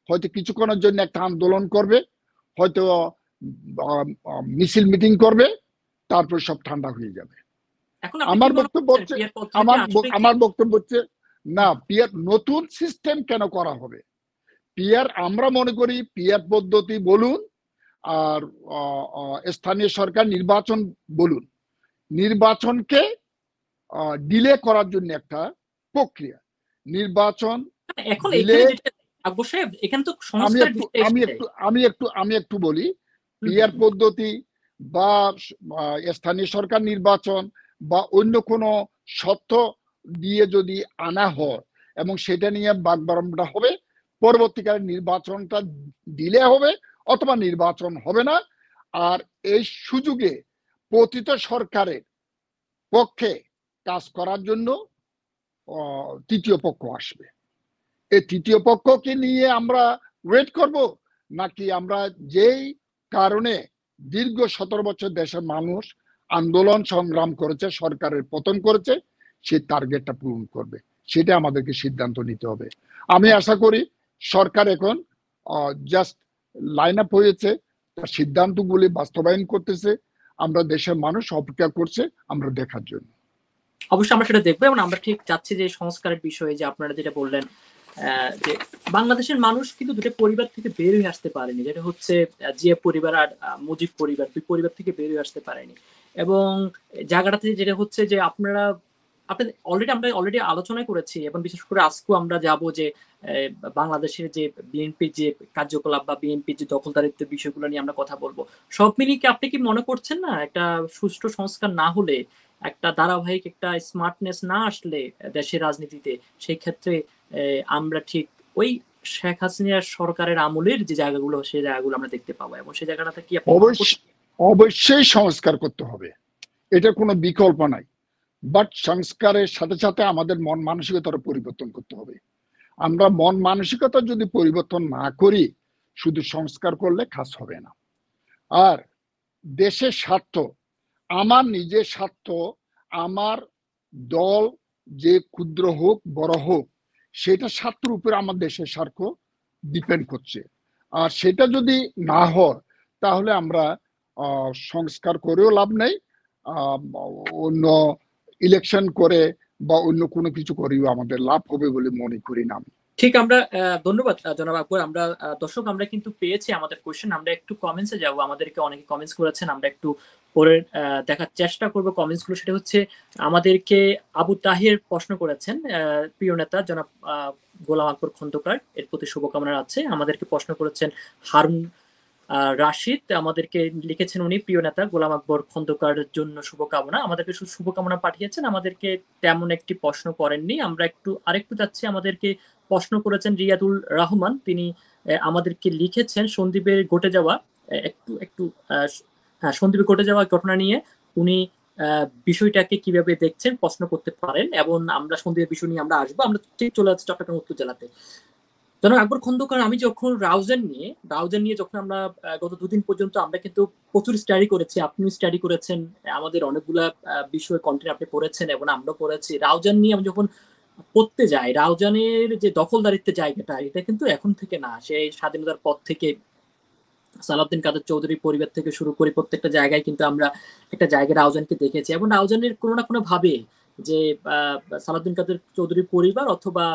হয়তো কিছুক্ষণের জন্য একটা আন্দোলন করবে, হয়তো মিছিল মিটিং করবে, তারপর সব ঠান্ডা হয়ে যাবে। এখন আপনি কি আমার মনে বক্তব্য করছেন হচ্ছে, পিয়ার পদ্ধতিটা আসলে কি? আমার বক্তব্য হচ্ছে না, পিয়ার নতুন সিস্টেম কেন করা হবে? পিয়ার আমরা মনে করি পিয়ার পদ্ধতি বলুন আর স্থানীয় সরকার নির্বাচন বলুন, নির্বাচনকে ডিলে করার জন্য একটা প্রক্রিয়া। নির্বাচন এখন ডিলে এখানে যেটা আকবর সাহেব, এখানে তো আমি সংস্কারের একটু বিষয় আমি এসেছে। একটু আমি একটু আমি একটু বলি, হুম, পিআর হুম। পদ্ধতি বা স্থানীয় সরকার নির্বাচন বা অন্য কোনো শর্ত দিয়ে যদি আনা হয় এবং সেটা নিয়ে বাগবারম্বার হবে, পরবর্তীকালে নির্বাচনটা দিলে হবে অথবা নির্বাচন হবে না। আর এই সুযোগে পতিত সরকারের পক্ষে কাজ করার জন্য তৃতীয় পক্ষ আসবে। এই তৃতীয় পক্ষকে নিয়ে আমরা ওয়েট করব, নাকি আমরা যেই কারণে দীর্ঘ 17 বছর দেশের মানুষ আন্দোলন সংগ্রাম করেছে, সরকারের পতন করেছে, সেই টার্গেটটা পূরণ করবে, সেটা আমাদেরকে সিদ্ধান্ত নিতে হবে। আমি আশা করি সরকার এখন জাস্ট লাইন আপ হয়েছে, তার সিদ্ধান্তগুলি বাস্তবায়ন করতেছে। আমরা দেশের মানুষ অপেক্ষা করছে আমরা দেখার জন্য। অবশ্যই আমরা সেটা দেখবো, এবং আমরা ঠিক চাচ্ছি যে সংস্কারের বিষয়ে যে আপনারা যেটা বললেন, যে বাংলাদেশের মানুষ কিন্তু দুটো পরিবার থেকে বের হয়ে আসতে পারেনি, যেটা হচ্ছে জিয়া পরিবার আর মুজিব পরিবার, দুই পরিবার থেকে বের হয়ে আসতে পারেনি। এবং জায়গাটাতে যেটা হচ্ছে যে আপনারা আমরা অলরেডি আলোচনা করেছি, এবং বিশেষ করে আজকেও আমরা যাব যে বাংলাদেশের যে বিএনপির যে কার্যকলাপ বা বিএনপির যে দখলদারিত্বের বিষয়গুলো নিয়ে আমরা কথা বলবো। সব মিলিয়ে কি আপনি কি মনে করছেন না, একটা সুষ্ঠু সংস্কার না হলে, একটা ধারাবাহিক একটা স্মার্টনেস না আসলে দেশের রাজনীতিতে, সেই ক্ষেত্রে আমরা ঠিক ওই শেখ হাসিনার সরকারের আমলের যে জায়গাগুলো, সেই জায়গাগুলো আমরা দেখতে পাবো, এবং সেই জায়গাটাতে কি আপনি মনে করছেন? অবশ্যই সংস্কার করতে হবে, এটা কোনো বিকল্প নাই। বাট সংস্কারের সাথে সাথে আমাদের মন মানসিকতার পরিবর্তন করতে হবে। আমরা মন মানসিকতা যদি পরিবর্তন না করি, শুধু সংস্কার করলে কাজ হবে না। আর দেশের স্বার্থ, আমার নিজের স্বার্থ, আমার দল যে ক্ষুদ্র হোক বড় হোক, সেটা স্বার্থের উপরে আমার দেশের স্বার্থ ডিপেন্ড করছে। আর সেটা যদি না হয়, তাহলে আমরা সংস্কার করেও লাভ নেই, অন্য ইলেকশন করে বা অন্য কোনো কিছু করেও আমাদের লাভ হবে বলে মনে করি না আমি। ঠিক, আমরা ধন্যবাদ জনাব আকবর। আমরা দর্শক আমরা কিন্তু পেয়েছি আমাদের কোশ্চেন, আমরা একটু কমেন্টসে যাব, আমাদেরকে অনেকে কমেন্টস করেছেন, আমরা একটু পরে দেখার চেষ্টা করব কমেন্টস গুলো। সেটা হচ্ছে আমাদেরকে আবু তাহির প্রশ্ন করেছেন, প্রিয় নেতা জনাব গোলাম আকবর খন্দকার, এর প্রতি শুভকামনা আছে। আমাদেরকে প্রশ্ন করেছেন হারুন রাশিদ, আমাদেরকে লিখেছেন উনি, প্রিয় নেতা গোলাম আকবর খন্দকারের জন্য শুভকামনা, আমাদেরকে শুভকামনা পাঠিয়েছেন, আমাদেরকে তেমন একটি প্রশ্ন করেননি। আমরা আরেকটু যাচ্ছি, আমাদেরকে প্রশ্ন করেছেন রিয়াদুল রহমান, তিনি আমাদেরকে লিখেছেন সন্দীপের ঘটে যাওয়া একটু একটু হ্যাঁ, সন্দীপে ঘটে যাওয়া ঘটনা নিয়ে উনি বিষয়টাকে কিভাবে দেখছেন প্রশ্ন করতে পারেন, এবং আমরা সন্দীপের বিষয় নিয়ে আমরা আসবো। আমরা ঠিক চলে যাচ্ছি চট্টগ্রাম উত্তর জেলাতে। জনাব আকবর খন্দকার, আমি যখন রাউজান নিয়ে যখন আমরা গত দুদিন পর্যন্ত আমরা কিন্তু প্রচুর স্টাডি করেছি, আপনিও স্টাডি করেছেন, আমাদের অনেকগুলা বিষয় কন্টেন্ট আপনি পড়েছেন এবং আমরাও পড়েছি। রাউজান নিয়ে আমি যখন পড়তে যাই, রাউজানের যে দখলদারিত্বের জায়গাটা, এটা কিন্তু এখন থেকে না, সেই স্বাধীনতার পর থেকে সালাউদ্দিন কাদের চৌধুরী পরিবার থেকে শুরু করে প্রত্যেকটা জায়গায় কিন্তু আমরা একটা জায়গায় রাউজানকে দেখেছি, এবং রাউজানের কোনো না কোনো ভাবে যে সালাউদ্দিন কাদের চৌধুরীর পরিবার অথবা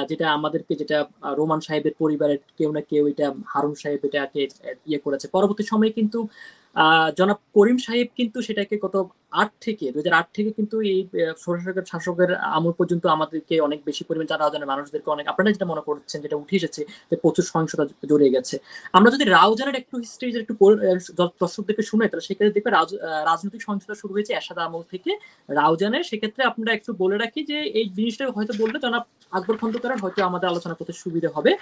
যেটা আমাদেরকে যেটা রোমান সাহেবের পরিবারের কেউ না কেউ, এটা হারুন সাহেব এটাকে ইয়ে করেছে। পরবর্তী সময়ে কিন্তু জনাব করিম সাহেব কিন্তু সেটাকে গত 2008 থেকে কিন্তু এই সরকার শাসকের আমল পর্যন্ত আমাদেরকে অনেক বেশি পরিমাণ যারা রাউজানের মানুষদেরকে অনেক, আপনারা যেটা মনে করছেন যেটা উঠে এসেছে, যে প্রচুর সহিংসতা জড়িয়ে গেছে। আমরা যদি রাউজানের একটু হিস্ট্রি একটু দর্শকদেরকে শুনে, তাহলে সেক্ষেত্রে দেখবে রাজনৈতিক সহিংসতা শুরু হয়েছে এরশাদ আমল থেকে রাউজানের। সেক্ষেত্রে আমরা একটু বলে রাখি যে এই জিনিসটা হয়তো বললে জনাব আকবর খন্দকার হয়তো আমাদের আলোচনা করতে সুবিধা হবে।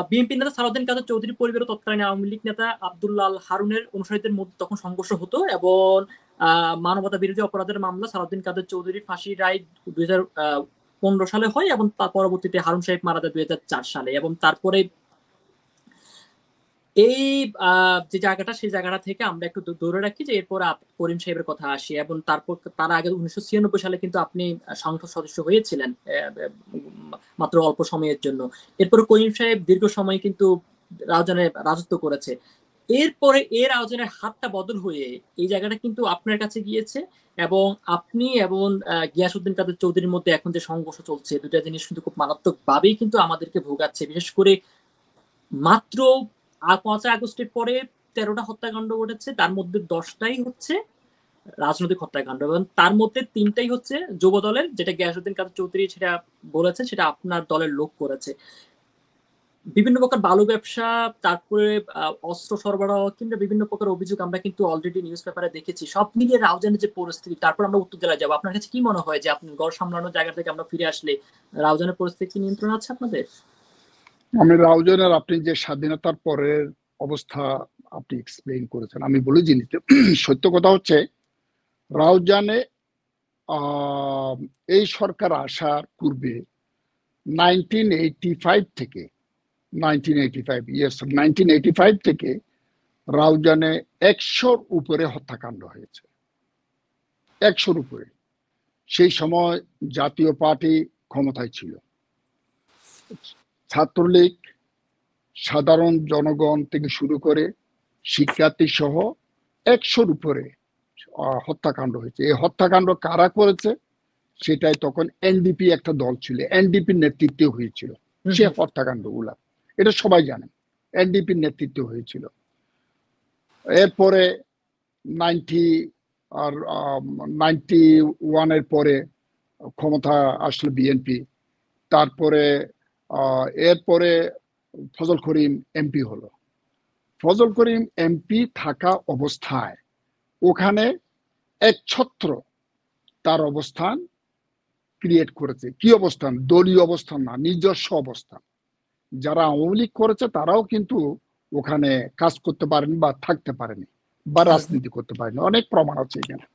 বিএনপি নেতা সালাউদ্দিন কাদের চৌধুরী পরিবারের তৎকালীন আওয়ামী লীগ নেতা আব্দুল্লাহ আল হারুনের অনুসারীদের মধ্যে তখন সংঘর্ষ হতো, এবং মানবতা বিরোধী অপরাধের মামলা সালাউদ্দিন কাদের চৌধুরীর ফাঁসির রায় 2015 সালে হয়, এবং তার পরবর্তীতে হারুন সাহেব মারা যায় 2004 সালে। এবং তারপরে এই যে জায়গাটা, সেই জায়গাটা থেকে আমরা একটু ধরে রাখি যে এরপর করিম সাহেবের কথা আসি, এবং তারপর তার আগে 1996 সালে কিন্তু আপনি সংসদ সদস্য হয়েছিলেন মাত্র অল্প সময়ের জন্য। এরপর করিম সাহেব দীর্ঘ সময় কিন্তু রাউজানে রাজত্ব করেছে। এরপরে রাউজানের হাতটা বদল হয়ে এই জায়গাটা কিন্তু আপনার কাছে গিয়েছে, এবং আপনি এবং গিয়াসউদ্দিন কাদের চৌধুরীর মধ্যে এখন যে সংঘর্ষ চলছে, দুটা জিনিস কিন্তু খুব মারাত্মক ভাবেই কিন্তু আমাদেরকে ভোগাচ্ছে। বিশেষ করে মাত্র 5 আগস্টের পরে 13টা হত্যাকাণ্ড ঘটেছে, তার মধ্যে 10টাই হচ্ছে রাজনৈতিক হত্যাকাণ্ড, এবং তার মধ্যে 3টাই হচ্ছে যুব দলের, যেটা গিয়াসউদ্দিন কাদের চৌধুরী সেটা বলেছেন, সেটা আপনার দলের লোক করেছে। বিভিন্ন প্রকার বালু ব্যবসা, তারপরে অস্ত্র সরবরাহ কিংবা বিভিন্ন প্রকার অভিযোগ আমরা কিন্তু অলরেডি নিউজ পেপারে দেখেছি। সব মিলিয়ে রাউজানের যে পরিস্থিতি, তারপর আমরা উত্তর জেলায় যাবো, আপনার কাছে কি মনে হয় যে আপনি গড় সামলানোর জায়গা থেকে আমরা ফিরে আসলে রাউজানের পরিস্থিতি কি নিয়ন্ত্রণ আছে আপনাদের? আমি রাউজানের আপনি যে স্বাধীনতার পরের অবস্থা আপনি এক্সপ্লেইন করেছেন, আমি বলে নিতে সত্য কথা হচ্ছে রাউজানে এই সরকার আসার পূর্বে 1985 থেকে 1985 ইয়েস 1985 থেকে রাউজানে 100-র উপরে হত্যাকাণ্ড হয়েছে, 100-র উপরে। সেই সময় জাতীয় পার্টি ক্ষমতায় ছিল, ছাত্রলীগ, সাধারণ জনগণ থেকে শুরু করে শিক্ষার্থী সহ 100-র উপরে হত্যাকাণ্ড হয়েছে। এই হত্যাকাণ্ড কারা করেছে সেটাই তখন এনডিপি একটা দল ছিল, এনডিপির নেতৃত্বে হয়েছিল সে হত্যাকাণ্ড গুলা, এটা সবাই জানে, এনডিপির নেতৃত্বে হয়েছিল। এরপরে 91-এর পরে ক্ষমতা আসলো বিএনপি, তারপরে এরপরে ফজল করিম এমপি হলো। ফজল করিম এমপি থাকা অবস্থায় ওখানে একছত্র তার অবস্থান ক্রিয়েট করেছে। কি অবস্থান? দলীয় অবস্থান না, নিজস্ব অবস্থান। যারা আওয়ামী লীগ করেছে তারাও কিন্তু ওখানে কাজ করতে পারেনি বা থাকতে পারেনি বা রাজনীতি করতে পারেনি, অনেক প্রমাণ আছে এখানে।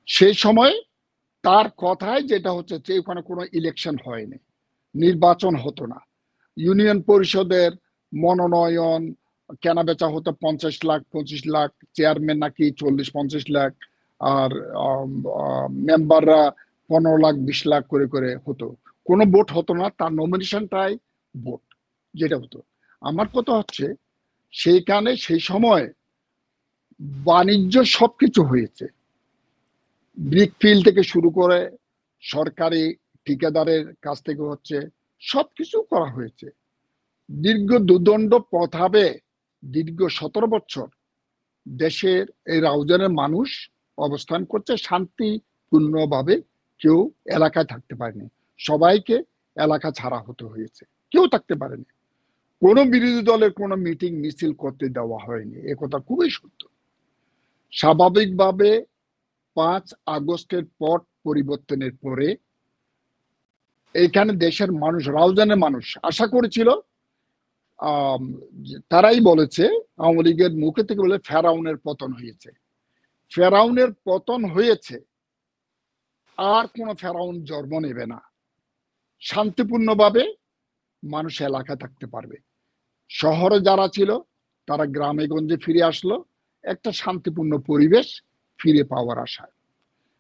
সেই সময় তার কথায় যেটা হচ্ছে যে ওখানে কোনো ইলেকশন হয়নি, নির্বাচন হতো না, ইউনিয়ন পরিষদের মনোনয়ন কেনা বেচা হতো 50 লাখ 25 লাখ, চেয়ারম্যান নাকি 40-50 লাখ, আর মেম্বাররা 15 লাখ 20 লাখ করে করে হতো। কোনো ভোট হতো না, তার নমিনেশনটাই ভোট যেটা হতো। আমার কথা হচ্ছে সেইখানে সেই সময় বাণিজ্য সবকিছু হয়েছে, ব্রিকফিল্ড থেকে শুরু করে সরকারি ঠিকাদারের কাছ থেকে হচ্ছে, সবকিছু করা হয়েছে। দীর্ঘ দুদণ্ড প্রথাবে দীর্ঘ 17 বছর দেশের এই রাউজানের মানুষ অবস্থান করছে শান্তিপূর্ণভাবে, কেউ এলাকায় থাকতে পারেনি, সবাইকে এলাকা ছাড়া হতে হয়েছে, কেউ থাকতে পারেনি। কোনো বিরোধী দলের কোনো মিটিং মিছিল করতে দেওয়া হয়নি, একথা খুবই সত্য। স্বাভাবিকভাবে 5 আগস্টের পট পরিবর্তনের পরে এইখানে দেশের মানুষ, রাউজানের মানুষ আশা করেছিল, তারাই বলেছে, আওয়ামী লীগের মুখে থেকে বলে ফেরাউনের পতন হয়েছে, ফেরাউনের পতন হয়েছে, আর কোন ফেরাউন জন্ম নেবে না, শান্তিপূর্ণভাবে মানুষ এলাকায় থাকতে পারবে। শহরে যারা ছিল তারা গ্রামে গঞ্জে ফিরে আসলো একটা শান্তিপূর্ণ পরিবেশ ফিরে পাওয়ার আশায়।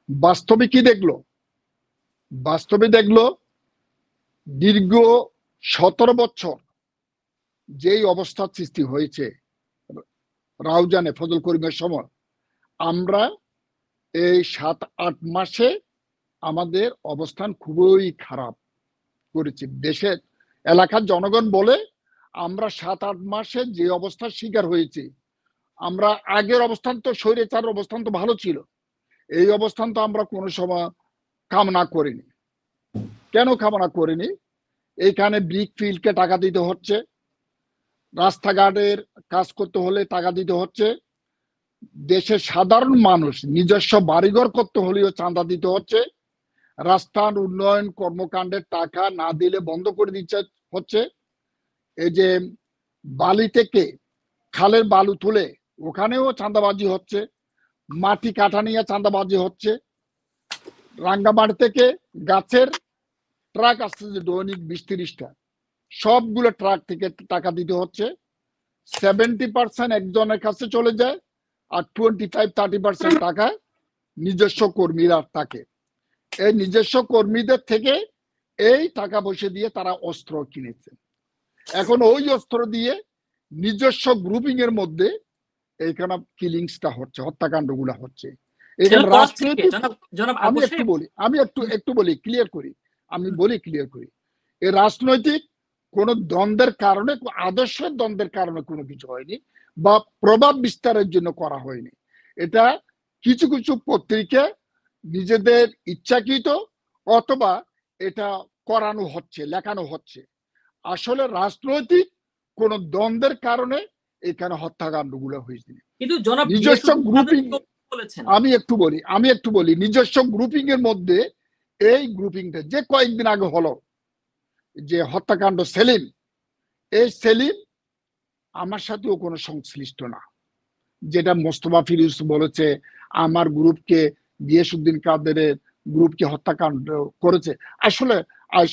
বাস্তবে কি দেখলো? বাস্তবে দেখলো দীর্ঘ 17 বছর যেই অবস্থার সৃষ্টি হয়েছে রাউজানে ফজল করিমের সময়, আমরা এই 7-8 মাসে আমাদের অবস্থান খুবই খারাপ করেছি। দেশের এলাকার জনগণ বলে আমরা 7-8 মাসে যে অবস্থার শিকার হয়েছি, আমরা আগের অবস্থান তো স্বৈরাচার অবস্থান তো ভালো ছিল, এই অবস্থান তো আমরা কোনো সময় কামনা করিনি। কেন কামনা করিনি? এইখানে ব্রিকফিল্ডকে টাকা দিতে হচ্ছে, রাস্তাঘাটের কাজ করতে হলে টাকা দিতে হচ্ছে, দেশের সাধারণ মানুষ নিজস্ব বাড়িঘর করতে হলেও চাঁদা দিতে হচ্ছে, রাস্তার উন্নয়ন কর্মকাণ্ডের টাকা না দিলে বন্ধ করে দিচ্ছে হচ্ছে। এই যে বালি থেকে খালের বালু তুলে ওখানেও চাঁদাবাজি হচ্ছে, মাটি কাটা নিয়ে চাঁদাবাজি হচ্ছে, রাঙ্গামাটি থেকে গাছের ট্রাক আসছে যে দৈনিক 20-30টা, সবগুলো ট্রাক থেকে টাকা দিতে হচ্ছে। 70% একজনের কাছে চলে যায়, আর 25-30% টাকা নিজস্ব কর্মীরা থাকে। এই নিজস্ব কর্মীদের থেকে এই টাকা পয়সা দিয়ে তারা অস্ত্র কিনেছে। এখন ওই অস্ত্র দিয়ে নিজস্ব গ্রুপিং এর মধ্যে এইখানে কিলিংসটা হচ্ছে, হত্যাকাণ্ডগুলো হচ্ছে। এখানে রাজনৈতিক, আমি একটু বলি ক্লিয়ার করি, এই রাজনৈতিক কোন দ্বন্দ্বের কারণে, আদর্শের দ্বন্দ্বের কারণে কোনো কিছু হয়নি, বা প্রভাব বিস্তারের জন্য করা হয়নি। এটা কিছু কিছু পত্রিকা নিজেদের ইচ্ছাকৃত অথবা এটা করানো হচ্ছে, লেখানো হচ্ছে। আসলে রাজনৈতিক কোন দ্বন্দ্বের কারণে এখানে হত্যাকাণ্ডগুলো হয়েছে। কিন্তু জনাব নিজস্ব গিয়াসউদ্দিন কাদের গ্রুপিং, বলেছেন। আমি একটু বলি নিজস্ব গ্রুপিং এর মধ্যে এই গ্রুপিংটা যে কয়েকদিন আগে হলো যে হত্যাকাণ্ড সেলিম, এই সেলিম আমার সাথেও কোনো সংশ্লিষ্ট না। যেটা মোস্তফা ফিরোজ বলেছে আমার গ্রুপকে গিয়াসউদ্দিন কাদেরের গ্রুপকে হত্যাকাণ্ড করেছে, আসলে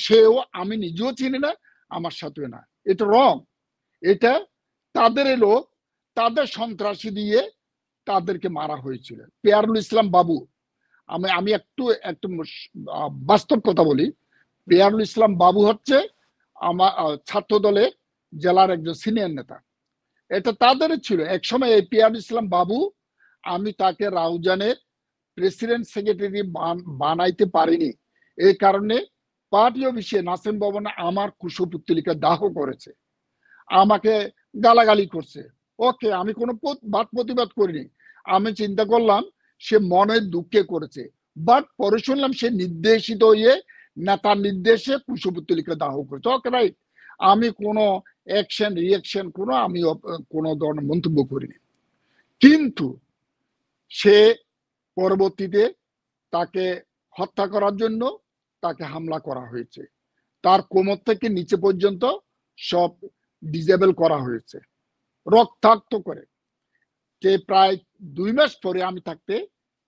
সেও আমি নিজেও চিনি না, আমার সাথেও না। এটা রং। এটা তাদের লোক, তাদের সন্ত্রাসী দিয়ে তাদেরকে মারা হয়েছিল। পেয়ারুল ইসলাম বাবু, আমি একটু একটু বাস্তব কথা বলি। পেয়ারুল ইসলাম বাবু হচ্ছে আমার ছাত্র দলের জেলার একজন সিনিয়র নেতা। এটা তাদের ছিল একসময়। এই পেয়ারুল ইসলাম বাবু, আমি তাকে রাউজানের প্রেসিডেন্ট সেক্রেটারি বানাইতে পারিনি, এই কারণে পার্টি অফিসে নাসিম ভবনে আমার কুশপুত্তলিকা দাহ করেছে, আমাকে গালাগালি করছে। ওকে, আমি কোনো বাদ প্রতিবাদ করিনি। আমি চিন্তা করলাম সে মনের দুঃখে করেছে, বাট পরে শুনলাম সে নির্দেশিত হয়ে নেতার নির্দেশে কুশপুত্তলিকা দাহ করেছে। ওকে রাইট, আমি কোনো অ্যাকশন রিয়াকশন আমি কোনো ধরনের মন্তব্য করিনি। কিন্তু সে পরবর্তীতে তাকে হত্যা করার জন্য তাকে হামলা করা হয়েছে, তার কোমর থেকে নিচে পর্যন্ত সব ডিজেবল করা হয়েছে রক্তাক্ত করে। যে প্রায় 2 মাস পরে আমি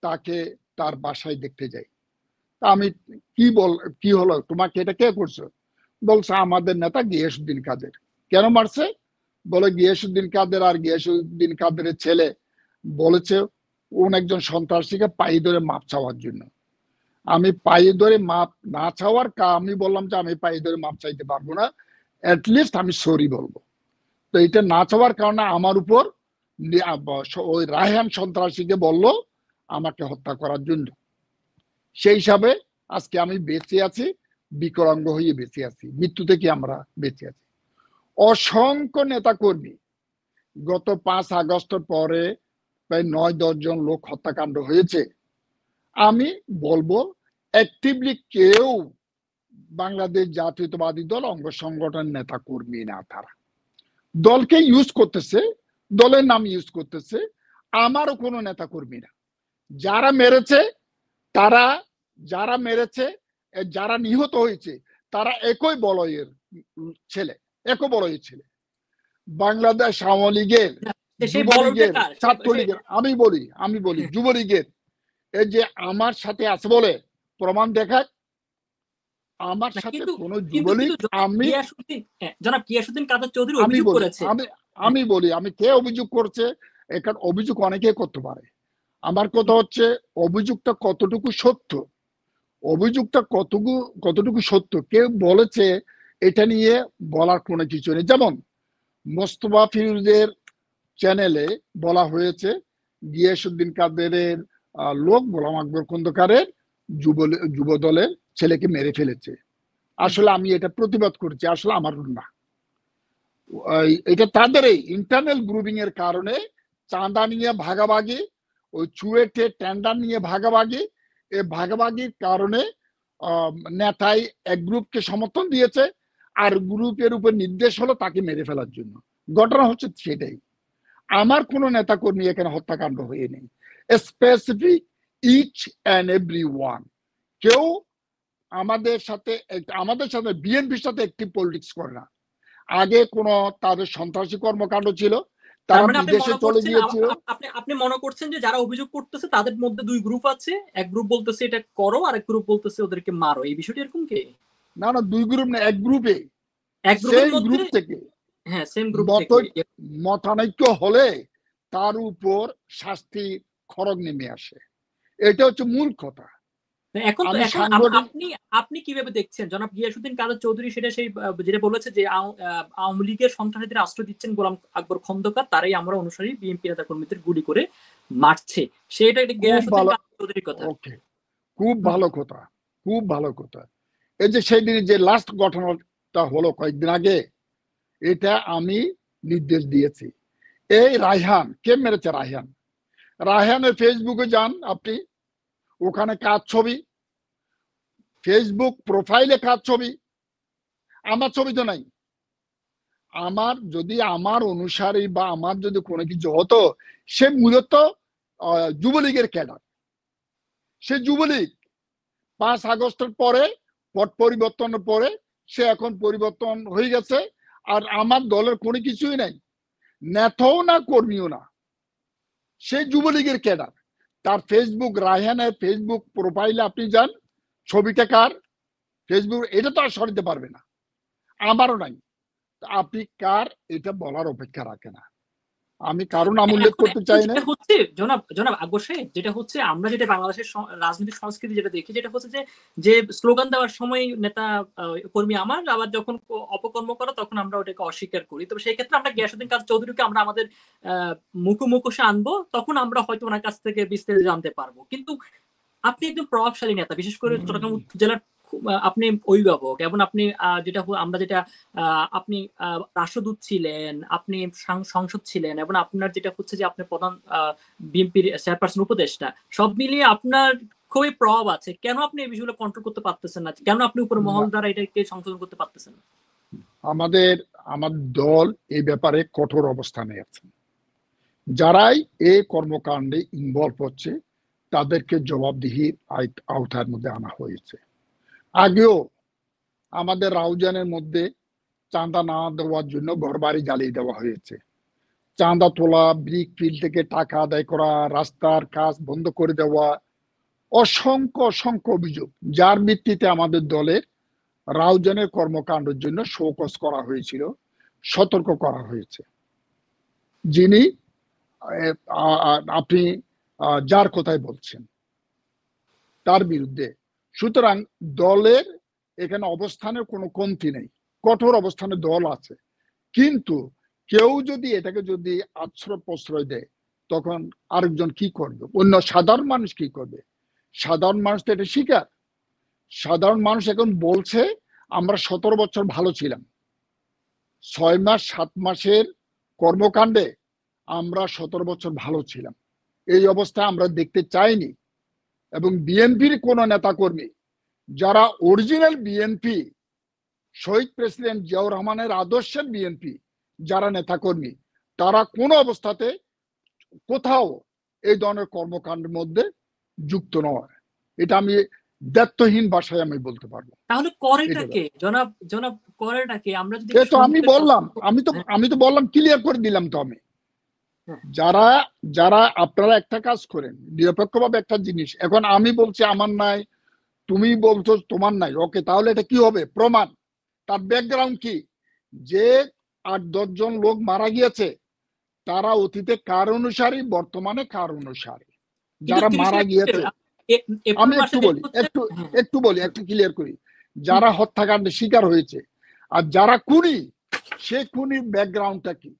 তাকে তার বাসায় দেখতে যাই। আমি কি হলো, তোমাকে এটা কে করছো? বলছে আমাদের নেতা গিয়াসউদ্দিন কাদের। কেন মারছে? বলে গিয়াসউদ্দিন কাদের আর গিয়াসউদ্দিন কাদেরের ছেলে বলেছে কোন একজন সন্ত্রাসীকে পায়ে ধরে মাপ চাওয়ার জন্য। আমি পায়ে ধরে মাপ না চাওয়ার আমি বললাম যে আমি পায়ে ধরে মাপ চাইতে পারবো না, অ্যাটলিস্ট আমি সরি বলবো। তো এটা না চাওয়ার কারণে আমার উপর ওই রায়হান সন্ত্রাসীকে বলল আমাকে হত্যা করার জন্য। সেই হিসাবে আজকে আমি বেঁচে আছি, বিকলাঙ্গ হয়ে বেঁচে আছি, মৃত্যু থেকে আমরা বেঁচে আছি। অসংখ্য নেতা কর্মী গত 5 আগস্টের পরে প্রায় 9-10 জন লোক হত্যাকাণ্ড হয়েছে। আমি বলবো অ্যাক্টিভলি কেউ বাংলাদেশ জাতীয়তাবাদী দল অঙ্গ সংগঠন নেতা কর্মী না, তারা দলকে ইউজ করতেছে, দলের নাম ইউজ করতেছে। আমারও কোনো নেতা কর্মী না। যারা মেরেছে তারা, যারা মেরেছে, যারা নিহত হয়েছে তারা একই বলয়ের ছেলে, একই বলয়ের ছেলে। বাংলাদেশ আওয়ামী লীগের, যুবলীগের, ছাত্রলীগের, আমি বলি যুবলীগের, এই যে আমার সাথে আছে বলে প্রমাণ দেখায়। আমার সাথে কোন যুবলীগ, জনাব গিয়াসউদ্দিন কাদের চৌধুরী অভিযোগ করেছে। আমি বলি, আমি কে অভিযোগ করছে, এখানে অভিযোগ অনেকে করতে পারে। আমার কথা হচ্ছে অভিযোগটা কতটুকু সত্য, অভিযোগটা কতটুকু সত্য কেউ বলেছে এটা নিয়ে বলার কোনো কিছু নেই। যেমন মোস্তফা ফিরোজের চ্যানেলে বলা হয়েছে গিয়াসউদ্দিন কাদেরের লোক গোলাম আকবর খন্দকারের যুব দলের ছেলেকে মেরে ফেলেছে। আসলে আমি এটা প্রতিবাদ করছি, আসলে আমার না, এটা তাদের এই ইন্টারনাল গ্রুপিং এর কারণে চাঁদা নিয়ে ভাগাভাগি, ওই চুয়েটে টেন্ডার নিয়ে ভাগাভাগি, এই ভাগাভাগির কারণে নেতাই এক গ্রুপকে সমর্থন দিয়েছে আর গ্রুপের উপর নির্দেশ হলো তাকে মেরে ফেলার জন্য। ঘটনা হচ্ছে সেটাই। আমার কোনো নেতা কর্মী এখানে হত্যাকাণ্ড হয়ে নেই। Specific each and every one, কেউ আমাদের সাথে বিএনপির সাথে একটি পলিটিক্স করে না। আগে কোনো তাদের সন্ত্রাসী কর্মকাণ্ড ছিল, তারা বিদেশে চলে গিয়েছিল। আপনি মনে করছেন যে যারা অভিযোগ করতেছে তাদের মধ্যে 2 গ্রুপ আছে, এক গ্রুপ বলতেছে এটা করো আর এক গ্রুপ বলতেছে ওদেরকে মারো, এই বিষয়টি এরকম কি? না না, 2 গ্রুপ না, এক গ্রুপে, এক গ্রুপের মধ্যে গ্রুপ থেকে, হ্যাঁ সেম গ্রুপ থেকে মতানৈক্য হলে তার উপর শাস্তি খড়গ নেমে আসে, এটা হচ্ছে মূল কথা। এখন আপনি কিভাবে দেখছেন জনাব গিয়াসউদ্দিন কাদের চৌধুরী সেটা সেই যেটা বলেছে যে আওয়ামী লীগের সন্ত্রাসীদের আশ্রয় দিচ্ছেন গোলাম আকবর খন্দকার, তারাই আমরা অনুসারী বিএনপি নেতা কর্মীদের গুলি করে মারছে, সেটা গিয়াসউদ্দিন কাদের চৌধুরীর কথা। ওকে, খুব ভালো কথা, খুব ভালো কথা। এই যে সেদিন যে লাস্ট ঘটনাটা হলো কয়েকদিন আগে, এটা আমি নির্দেশ দিয়েছি। এই রায়হান কে মেরেছে? রায়হানের ফেসবুকে যান আপনি, ওখানে কার ছবি, ফেসবুক প্রোফাইলে কার ছবি, আমার ছবি তো নাই। আমার অনুসারী বা আমার যদি কোনো কিছু হতো, সে মূলত যুবলীগের ক্যাডার। সে যুবলীগ 5 আগস্টের পরে, পট পরিবর্তনের পরে সে এখন পরিবর্তন হয়ে গেছে। আর আমার দলের কোনো কিছুই নাই, নেতাও না কর্মীও না, সে যুবলীগের ক্যাডার। তার ফেসবুক, রায়হানের ফেসবুক প্রোফাইলে আপনি যান, ছবিটা কার ফেসবুক, এটা তো আর সরাতে পারবে না, আমারও নাই। আপনি কার এটা বলার অপেক্ষা রাখে না। আমি কারণ নাম উল্লেখ এখন করতে চাই না। যেটা হচ্ছে জনাব আকবর সাহেব, যেটা হচ্ছে আমরা যেটা বাংলাদেশের রাজনৈতিক সংস্কৃতি যেটা দেখি, যেটা হচ্ছে যে স্লোগান দেওয়ার সময় নেতা কর্মী আমার, আবার যখন অপকর্ম করে তখন আমরা ওটাকে অস্বীকার করি। তবে সেই ক্ষেত্রে আমরা গিয়াসউদ্দিন কাদের চৌধুরীকে আমরা আমাদের মুখোমুখি আনবো, তখন আমরা হয়তো ওনার কাছ থেকে বিস্তারিত জানতে পারবো। কিন্তু আপনি একজন প্রভাবশালী নেতা, বিশেষ করে চট্টগ্রাম জেলার আপনি অভিভাবক, এবং আপনি যেটা আপনি রাষ্ট্রদূত ছিলেন, আপনি সংসদ ছিলেন, এবং আপনার যেটা হচ্ছে যে আপনি প্রধান বিএনপির চেয়ারপারসন উপদেষ্টা, সব মিলিয়ে আপনার খুবই প্রভাব আছে। কেন আপনি এই বিষয়গুলো কন্ট্রোল করতে পারতেছেন না? কেন আপনি উপর মহল দ্বারা এটাকে সংশোধন করতে পারতেছেন না? আমার দল এই ব্যাপারে কঠোর অবস্থানে আছে। যারাই এই কর্মকাণ্ডে ইনভলভ হচ্ছে তাদেরকে জবাবদিহির আওতার মধ্যে আনা হয়েছে। আগেও আমাদের রাউজানের মধ্যে চাঁদা না দেওয়ার জন্য ঘরবাড়ি জ্বালিয়ে দেওয়া হয়েছে, চাঁদা তোলা, ব্রিক ফিল্ড থেকে টাকা আদায় করা, রাস্তার কাজ বন্ধ করে দেওয়া, অসংখ্য অসংখ্য অভিযোগ, যার ভিত্তিতে আমাদের দলের রাউজানের কর্মকাণ্ডের জন্য শোকজ করা হয়েছিল, সতর্ক করা হয়েছে। যিনি আপনি যার কথাই বলছেন তার বিরুদ্ধে। সুতরাং দলের এখানে অবস্থানের কোনো কমতি নেই, কঠোর অবস্থানে দল আছে। কিন্তু কেউ যদি এটাকে যদি আশ্রয় প্রশ্রয় দেয়, তখন আরেকজন কি করবে? অন্য সাধারণ মানুষ কি করবে? সাধারণ মানুষ তো এটা শিকার। সাধারণ মানুষ এখন বলছে আমরা 17 বছর ভালো ছিলাম, 6 মাস 7 মাসের কর্মকাণ্ডে আমরা 17 বছর ভালো ছিলাম, এই অবস্থা আমরা দেখতে চাইনি। এবং বিএনপির কোন নেতাকর্মী যারা অরিজিনাল বিএনপি, শহীদ প্রেসিডেন্ট জিয়াউর রহমানের আদর্শের বিএনপি যারা নেতাকর্মী, তারা কোনো অবস্থাতে কোথাও এই ধরনের কর্মকাণ্ডের মধ্যে যুক্ত নয়। এটা আমি দায়িত্বহীন ভাষায় আমি বলতে পারবো। তাহলে করেটাকে জনাব করেটাকে আমরা যদি তো আমি বললাম, আমি তো বললাম, ক্লিয়ার করে দিলাম তো আমি। যারা আপনারা একটা কাজ করেন নিরপেক্ষভাবে একটা জিনিস, এখন আমি বলছি আমার নাই, তুমি বলছো তোমার নাই, ওকে, তাহলে এটা কি হবে? প্রমাণ। তার ব্যাকগ্রাউন্ড কি? যে 8-10 জন লোক মারা গিয়েছে তারা অতীতে কার অনুসারী, বর্তমানে কার অনুসারী, যারা মারা গিয়েছে। আমি একটু বলি, একটু ক্লিয়ার করি। যারা হত্যাকাণ্ডের শিকার হয়েছে আর যারা খুনি, সে খুনির ব্যাকগ্রাউন্ডটা কি,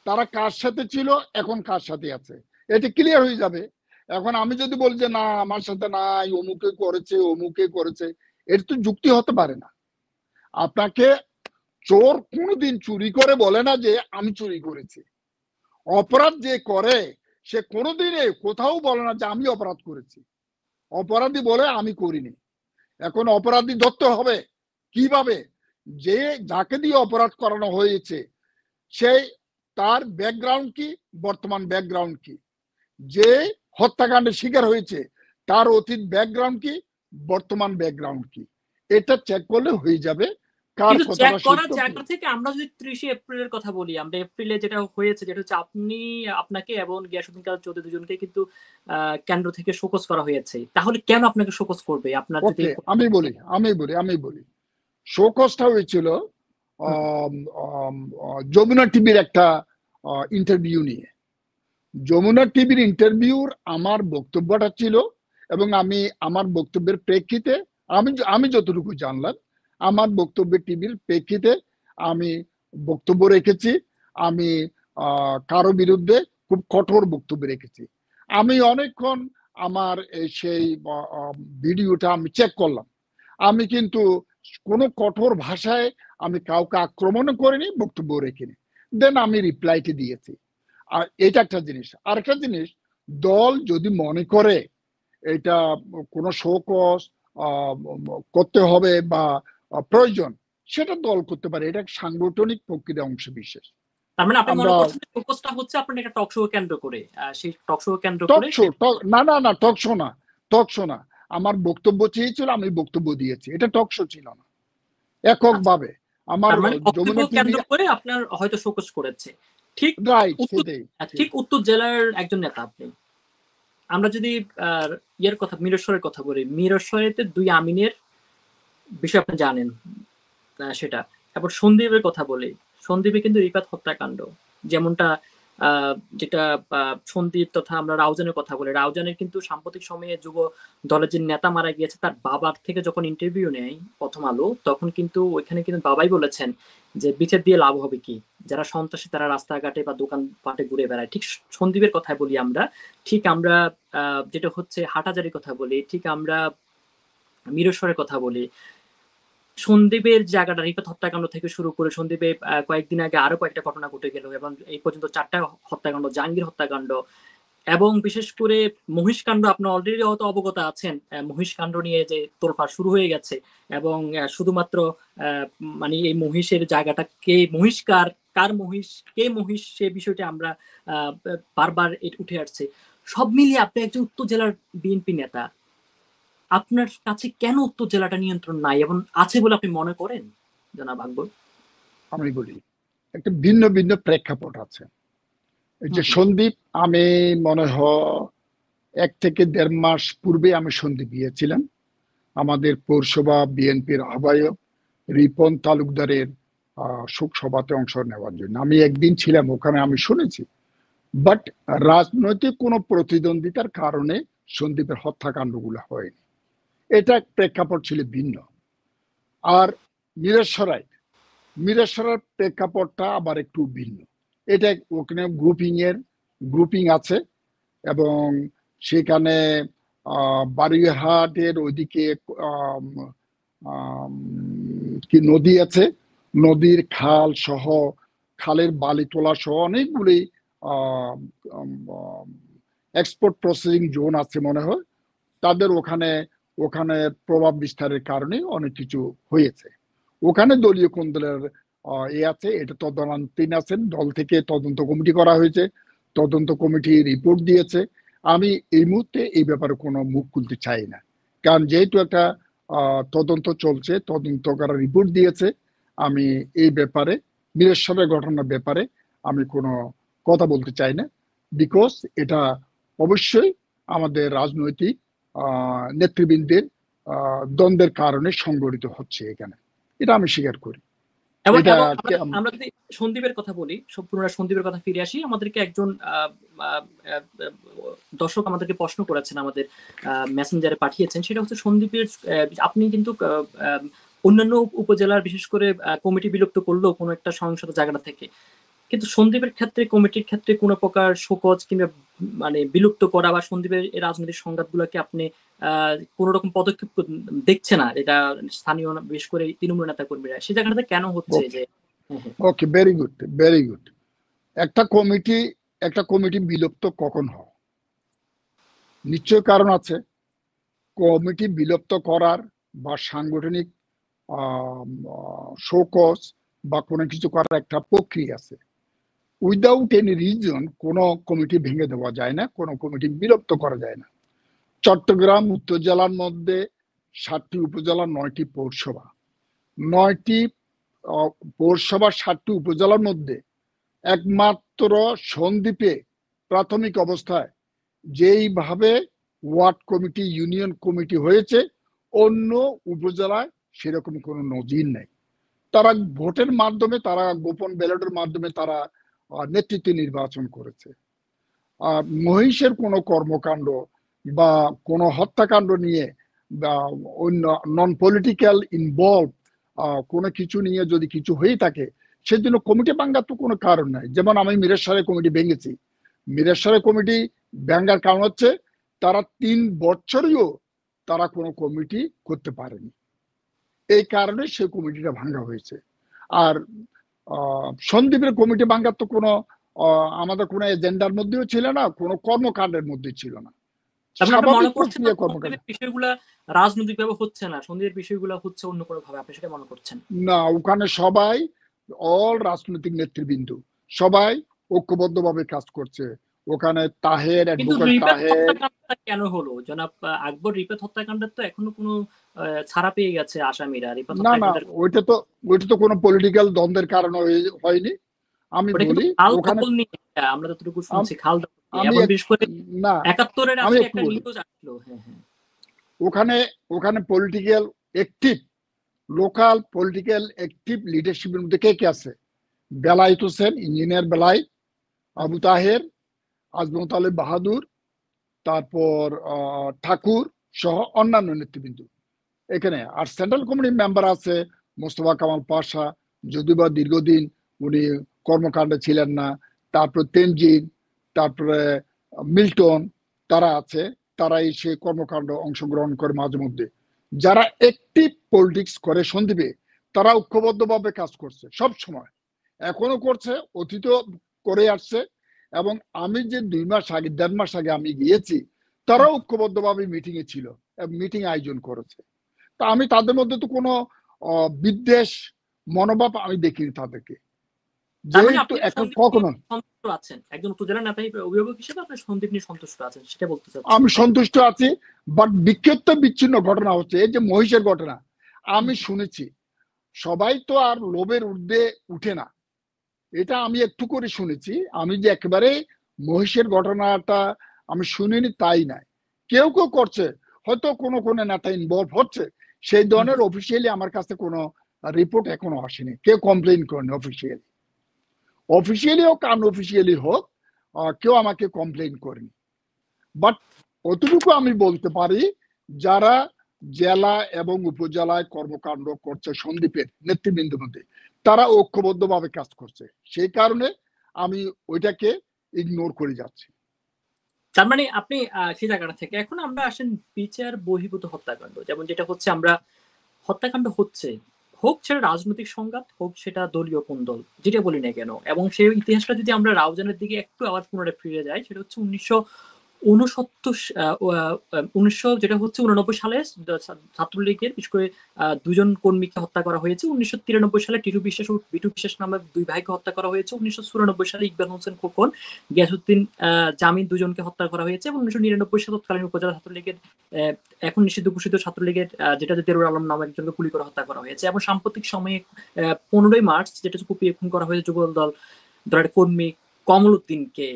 তারা কার সাথে ছিল, এখন কার সাথে আছে, এটা ক্লিয়ার হয়ে যাবে। এখন আমি যদি বলি যে না আমার সাথে নাই, অমুকে করেছে, এটা তো যুক্তি হতে পারে না। আপনাকে চোর কোনোদিন চুরি করে বলে না যে আমি চুরি করেছি। অপরাধ যে করে সে কোনোদিনে কোথাও বলে না যে আমি অপরাধ করেছি। অপরাধী বলে আমি করিনি। এখন অপরাধী ধরতে হবে কিভাবে? যে যাকে দিয়ে অপরাধ করানো হয়েছে সে, তার ব্যাকগ্রাউন্ড কি, বর্তমান ব্যাকগ্রাউন্ড কি, যে হত্যাকাণ্ডের শিকার হয়েছে তার অতীত ব্যাকগ্রাউন্ড কি, বর্তমান ব্যাকগ্রাউন্ড কি, এটা চেক করলে হয়ে যাবে কার কথাটা সত্য। থেকে আমরা যদি 30 এপ্রিলের কথা বলি, আমরা এপ্রিলে যেটা হয়েছে, যেটা হচ্ছে আপনাকে এবং গিয়াসউদ্দিন কাদের চৌধুরী দুজনকে কিন্তু কেন্দ্র থেকে শোকজ করা হয়েছে। তাহলে কেন আপনাকে শোকজ করবে? আপনার যদি আমি বলি শোকজটা হয়েছিল যমুনা টিভির একটা ইন্টারভিউ নিয়ে। যমুনা টিভির ইন্টারভিউর আমার বক্তব্যটা ছিল, এবং আমি আমার বক্তব্যের প্রেক্ষিতে আমি যতটুকু জানলাম, আমার বক্তব্যের টিভির প্রেক্ষিতে আমি বক্তব্য রেখেছি। আমি কারো বিরুদ্ধে খুব কঠোর বক্তব্য রেখেছি। আমি অনেকক্ষণ আমার সেই ভিডিওটা আমি চেক করলাম। আমি কিন্তু কোনো কঠোর ভাষায় আমি কাউকে আক্রমণ করিনি, বক্তব্য রেখিনি। দেন আমি রিপ্লাইটি দিয়েছি। আর এটা একটা জিনিস। আরেকটা জিনিস, দল যদি মনে করে এটা কোনো শোকজ করতে হবে বা প্রয়োজন, সেটা দল করতে পারে, এটা সাংগঠনিক প্রক্রিয়ার অংশ বিশেষ। তার মানে আপনি মনে আমরা করছেন যে ফোকাসটা হচ্ছে আপনার একটা টক শো কেন্দ্র করে, সেই টক শো কেন্দ্র টক করে শো, না টক শো না, আমার বক্তব্য চেয়েছিল, আমি বক্তব্য দিয়েছি, এটা টক শো ছিল না আচ্ছা, এককভাবে। আমার তার মানে বক্তব্য যমুনা টিভি, কেন্দ্র করে আপনার হয়তো শোকজ করেছে। ঠিক রাইট, উত্তর, সেটাই। ঠিক উত্তর জেলার একজন নেতা আপনি। আমরা যদি ইয়ের কথা, মিরেশ্বরের কথা বলি, মিরেশ্বরেতে 2 আমিনের বিষয় আপনি জানেন, সেটা। তারপর সন্দ্বীপের কথা বলি, সন্দ্বীপে কিন্তু রিপাত হত্যাকাণ্ড, যেমনটা যেটা সন্দ্বীপ তথা আমরা রাউজানের কথা বলি, রাউজানের কিন্তু সাম্প্রতিক সময়ে যুব দলের যে নেতা মারা গিয়েছে তার বাবার থেকে যখন ইন্টারভিউ নেয় প্রথম আলো, তখন কিন্তু ওইখানে কিন্তু বাবাই বলেছেন যে বিচার দিয়ে লাভ হবে কি, যারা সন্ত্রাসী তারা রাস্তাঘাটে বা দোকান পাটে ঘুরে বেড়ায়। ঠিক সন্দ্বীপের কথাই বলি আমরা, ঠিক আমরা যেটা হচ্ছে হাটাজারির কথা বলি, ঠিক আমরা মিরেশ্বরের কথা বলি, সন্দ্বীপের জায়গাটা রিপাত হত্যাকাণ্ড থেকে শুরু করে সন্দ্বীপে কয়েকদিন আগে আরো কয়েকটা ঘটনা ঘটে গেল এবং এই পর্যন্ত 4টা হত্যাকাণ্ড, জাহাঙ্গীর হত্যাকাণ্ড, এবং বিশেষ করে মহিষকাণ্ড, আপনি অলরেডি হয়তো অবগত আছেন, মহিষকাণ্ড নিয়ে যে তোলপাড় শুরু হয়ে গেছে এবং শুধুমাত্র মানে এই মহিষের জায়গাটা কে মহিষ, কার মহিষ, কে মহিষ, সে বিষয়টা আমরা বারবার উঠে আসছে। সব মিলিয়ে আপনি একজন উত্তর জেলার বিএনপি নেতা, আপনার কাছে কেন উত্তর জেলাটা নিয়ন্ত্রণ নাই এবং আছে বলে আপনি মনে করেন, জনাব আকবর? আমি বলি, একটা ভিন্ন ভিন্ন প্রেক্ষাপট আছে। এই যে সন্দীপ, আমি মনে হয় 1 থেকে 1.5 মাস পূর্বে আমি সন্দীপ গিয়েছিলাম আমাদের পৌরসভা বিএনপির আহ্বায়ক রিপন তালুকদারের শোক সভাতে অংশ নেওয়ার জন্য। আমি একদিন ছিলাম ওখানে, আমি শুনেছি, বাট রাজনৈতিক কোনো প্রতিদ্বন্দ্বিতার কারণে সন্দীপের হত্যাকাণ্ডগুলো হয়নি, এটা প্রেক্ষাপট ছিল ভিন্ন। আর মিরেশ্বরের প্রেক্ষাপটটা আবার একটু ভিন্ন। এটা ওখানে গ্রুপিং আছে এবং সেখানে বারুইহাটের ওইদিকে কি নদী আছে, নদীর খাল সহ, খালের বালি তোলা সহ অনেকগুলি এক্সপোর্ট প্রসেসিং জোন আছে মনে হয়। তাদের ওখানে ওখানে প্রভাব বিস্তারের কারণে অনেক কিছু হয়েছে। ওখানে দলীয় কোন দলের আছে, এটা তদন্তাধীন আছেন, দল থেকে তদন্ত কমিটি করা হয়েছে, তদন্ত কমিটি রিপোর্ট দিয়েছে। আমি এই মুহূর্তে এই ব্যাপারে কোনো মুখ খুলতে চাই না, কারণ যেহেতু একটা তদন্ত চলছে, তদন্ত করা রিপোর্ট দিয়েছে, আমি এই ব্যাপারে মিরেশ্বরের ঘটনার ব্যাপারে আমি কোনো কথা বলতে চাই না, বিকজ এটা অবশ্যই আমাদের রাজনৈতিক নেতৃবৃন্দের দ্বন্দ্বের কারণে সংগঠিত হচ্ছে এখানে, এটা আমি স্বীকার করি। এবং এটা আমরা যদি সন্দীপের কথা বলি, পুনরায় সন্দীপের কথা ফিরে আসি, আমাদেরকে একজন দর্শক আমাদেরকে প্রশ্ন করেছেন, আমাদের মেসেঞ্জারে পাঠিয়েছেন, সেটা হচ্ছে সন্দীপের, আপনি কিন্তু অন্যান্য উপজেলার বিশেষ করে কমিটি বিলুপ্ত করলেও কোনো একটা সহিংসত জায়গা থেকে, কিন্তু সন্দীপের ক্ষেত্রে কমিটির ক্ষেত্রে কোনো প্রকার শোকজ কিংবা মানে বিলুপ্ত করা বা সন্দীপের এই রাজনৈতিক সংঘাতগুলোকে আপনি কোন রকম পদক্ষেপ দেখছে না, এটা স্থানীয় বিশেষ করে তৃণমূল নেতা কর্মীরা, সেই জায়গাটাতে কেন হচ্ছে যে? ওকে, ভেরি গুড, ভেরি গুড। একটা কমিটি বিলুপ্ত কখন হয়? নিশ্চয় কারণ আছে। কমিটি বিলুপ্ত করার বা সাংগঠনিক শোকজ বা কোনো কিছু করার একটা প্রক্রিয়া আছে। উইদাউট এনি রিজন কোনো কমিটি ভেঙে দেওয়া যায় না, কোনো কমিটি বিলুপ্ত করা যায় না। চট্টগ্রাম উত্তর জেলার মধ্যে 7টি উপজেলা, 9টি পৌরসভা, 9টি পৌরসভা, 7টি উপজেলার মধ্যে একমাত্র সন্দ্বীপে প্রাথমিক অবস্থায় যেইভাবে ওয়ার্ড কমিটি, ইউনিয়ন কমিটি হয়েছে, অন্য উপজেলায় সেরকম কোনো নজির নেই। তারা ভোটের মাধ্যমে, তারা গোপন ব্যালটের মাধ্যমে তারা নেতৃত্ব নির্বাচন করেছে। মহিষের কোনো কর্মকাণ্ড বা কোনো হত্যাকাণ্ড নিয়ে বা অন্য নন পলিটিক্যাল ইনভলভ কোনো কিছু নিয়ে যদি কিছু হয়ে থাকে, সেজন্য কমিটি ভাঙ্গার তো কোনো কারণ নাই। যেমন আমি মিরেশ্বরের কমিটি ভেঙেছি, মিরেশ্বরের কমিটি ভাঙ্গার কারণ হচ্ছে তারা 3 বছরেও তারা কোনো কমিটি করতে পারেনি, এই কারণে সেই কমিটিটা ভাঙ্গা হয়েছে। আর সন্দীপের কমিটি ভাঙ্গার তো কোনো আমাদের কোনো এজেন্ডার মধ্যেও ছিল না, কোনো কর্মকাণ্ডের মধ্যে ছিল না। তারপরে আপনি মনে স্বাভাবিক করছেন না প্রক্রিয়া কর্মকাণ্ড। সন্দীপের বিষয়গুলা রাজনৈতিকভাবে হচ্ছে না, সন্দীপের বিষয়গুলা হচ্ছে অন্য কোনো ভাবে, আপনি সেটা মনে করছেন? না, ওখানে সবাই অল রাজনৈতিক নেতৃবৃন্দ সবাই ঐক্যবদ্ধভাবে কাজ করছে। ওখানে তাহের, কিন্তু অ্যাডভোকেট রিপেট তাহের, হত্যাকাণ্ডটা কেন হলো জনাব আকবর? রিপেট হত্যাকাণ্ডের তো এখনো কোনো ছাড়া পেয়ে গেছে আসামিরা। রিপেট না না, হত্যাকাণ্ডের ওইটা তো কোনো পলিটিক্যাল দ্বন্দ্বের কারণে হয়নি। আমি ওটা কিন্তু বলি খাল ওখানে দখল নিয়ে, আমরা যতটুকু আম- শুনছি খাল দখল নিয়ে, আমি এবং বিশেষ করে না, ৭১-এর আমি আজকে একটু একটা বলি। নিউজ আসলো। হ্যাঁ, হ্যাঁ। ওখানে ওখানে political active, local political active লিডারশিপের মধ্যে কে কে আছে? বেলায়েত হোসেন, ইঞ্জিনিয়ার বেলায়েত, আবু তাহের, আজমত আলী বাহাদুর, তারপর ঠাকুর সহ অন্যান্য নেতৃবৃন্দ এখানে। আর সেন্ট্রাল কমিটির মেম্বার আছে মোস্তফা কামাল পাশা, যদিও বা দীর্ঘদিন উনি কর্মকাণ্ডে ছিলেন না। তারপর তেনজিন, তারপরে মিল্টন, তারা আছে। তারা এসে কর্মকাণ্ড অংশগ্রহণ করে মাঝে মধ্যে। যারা অ্যাক্টিভ পলিটিক্স করে সন্দীপে, তারা ঐক্যবদ্ধভাবে কাজ করছে সব সময়, এখনো করছে, অতীতও করে আসছে। এবং আমি যে 2 মাস আগে, 1.5 মাস আগে আমি গিয়েছি, তারা ঐক্যবদ্ধভাবে মিটিং এ ছিল, মিটিং আয়োজন করেছে। তা আমি তাদের মধ্যে তো কোনো বিদ্বেষ মনোভাব আমি দেখিনি তাদেরকে, তার মানে যেহেতু আপনি এখন সন্দীপ নিয়ে কখনো। সন্তুষ্ট আছেন, একজন উপজেলা নেতা অভিভাবক হিসেবে আপনি সন্দীপ নিয়ে সন্তুষ্ট আছেন, সেটা বলতে চাচ্ছেন? আমি সন্তুষ্ট আছি, বাট বিক্ষিপ্ত বিচ্ছিন্ন ঘটনা হচ্ছে, এই যে মহিষের ঘটনা আমি শুনেছি। সবাই তো আর লোভের ঊর্ধ্বে উঠে না, এটা আমি একটু করে শুনেছি। আমি যে একেবারে মহিষের ঘটনাটা আমি শুনিনি তাই নাই, কেউ কেউ করছে, হয়তো কোনো কোনো নেতা ইনভলভ হচ্ছে। সেই ধরনের অফিসিয়ালি আমার কাছে কোনো রিপোর্ট এখনো আসেনি, কেউ কমপ্লেন করেনি অফিসিয়ালি। অফিসিয়ালি হোক আনঅফিসিয়ালি হোক, কেউ আমাকে কমপ্লেন করেনি। বাট অতটুকু আমি বলতে পারি, যারা জেলা এবং উপজেলায় কর্মকাণ্ড করছে সন্দীপের নেতৃবৃন্দের মধ্যে, তারা ঐক্যবদ্ধভাবে কাজ করছে। সেই কারণে আমি ওইটাকে ইগনোর করে যাচ্ছি। তার মানে আপনি সেই জায়গাটা থেকে এখন আমরা আসেন বিচার বহির্ভূত হত্যাকাণ্ড, যেমন যেটা হচ্ছে আমরা হত্যাকাণ্ড হচ্ছে, হোক সেটা রাজনৈতিক সংঘাত, হোক সেটা দলীয় কোন্দল, যেটা বলি না কেন, এবং সেই ইতিহাসটা যদি আমরা রাউজানের দিকে একটু আবার পুনরায় ফিরে যাই, সেটা হচ্ছে 1969 যেটা হচ্ছে 89 সালে ছাত্রলীগের বিশেষ করে 2 জন কর্মীকে হত্যা করা হয়েছে। 1993 সালে টিটু বিশ্বাস ও বিটু বিশ্বাস নামক 2 ভাইকে হত্যা করা হয়েছে। 1994 সালে ইকবাল হোসেন খোকন, গিয়াসউদ্দিন জামিন 2 জনকে হত্যা করা হয়েছে। এবং 1999 সালে তৎকালীন উপজেলা ছাত্রলীগের এখন নিষিদ্ধ ঘোষিত ছাত্রলীগের যেটা দেরুল আলম নামে একজনকে গুলি করে হত্যা করা হয়েছে। এবং সাম্প্রতিক সময়ে 15ই মার্চ যেটা কুপিয়ে খুন করা হয়েছে যুবদল দলের কর্মী কমল উদ্দিনকে।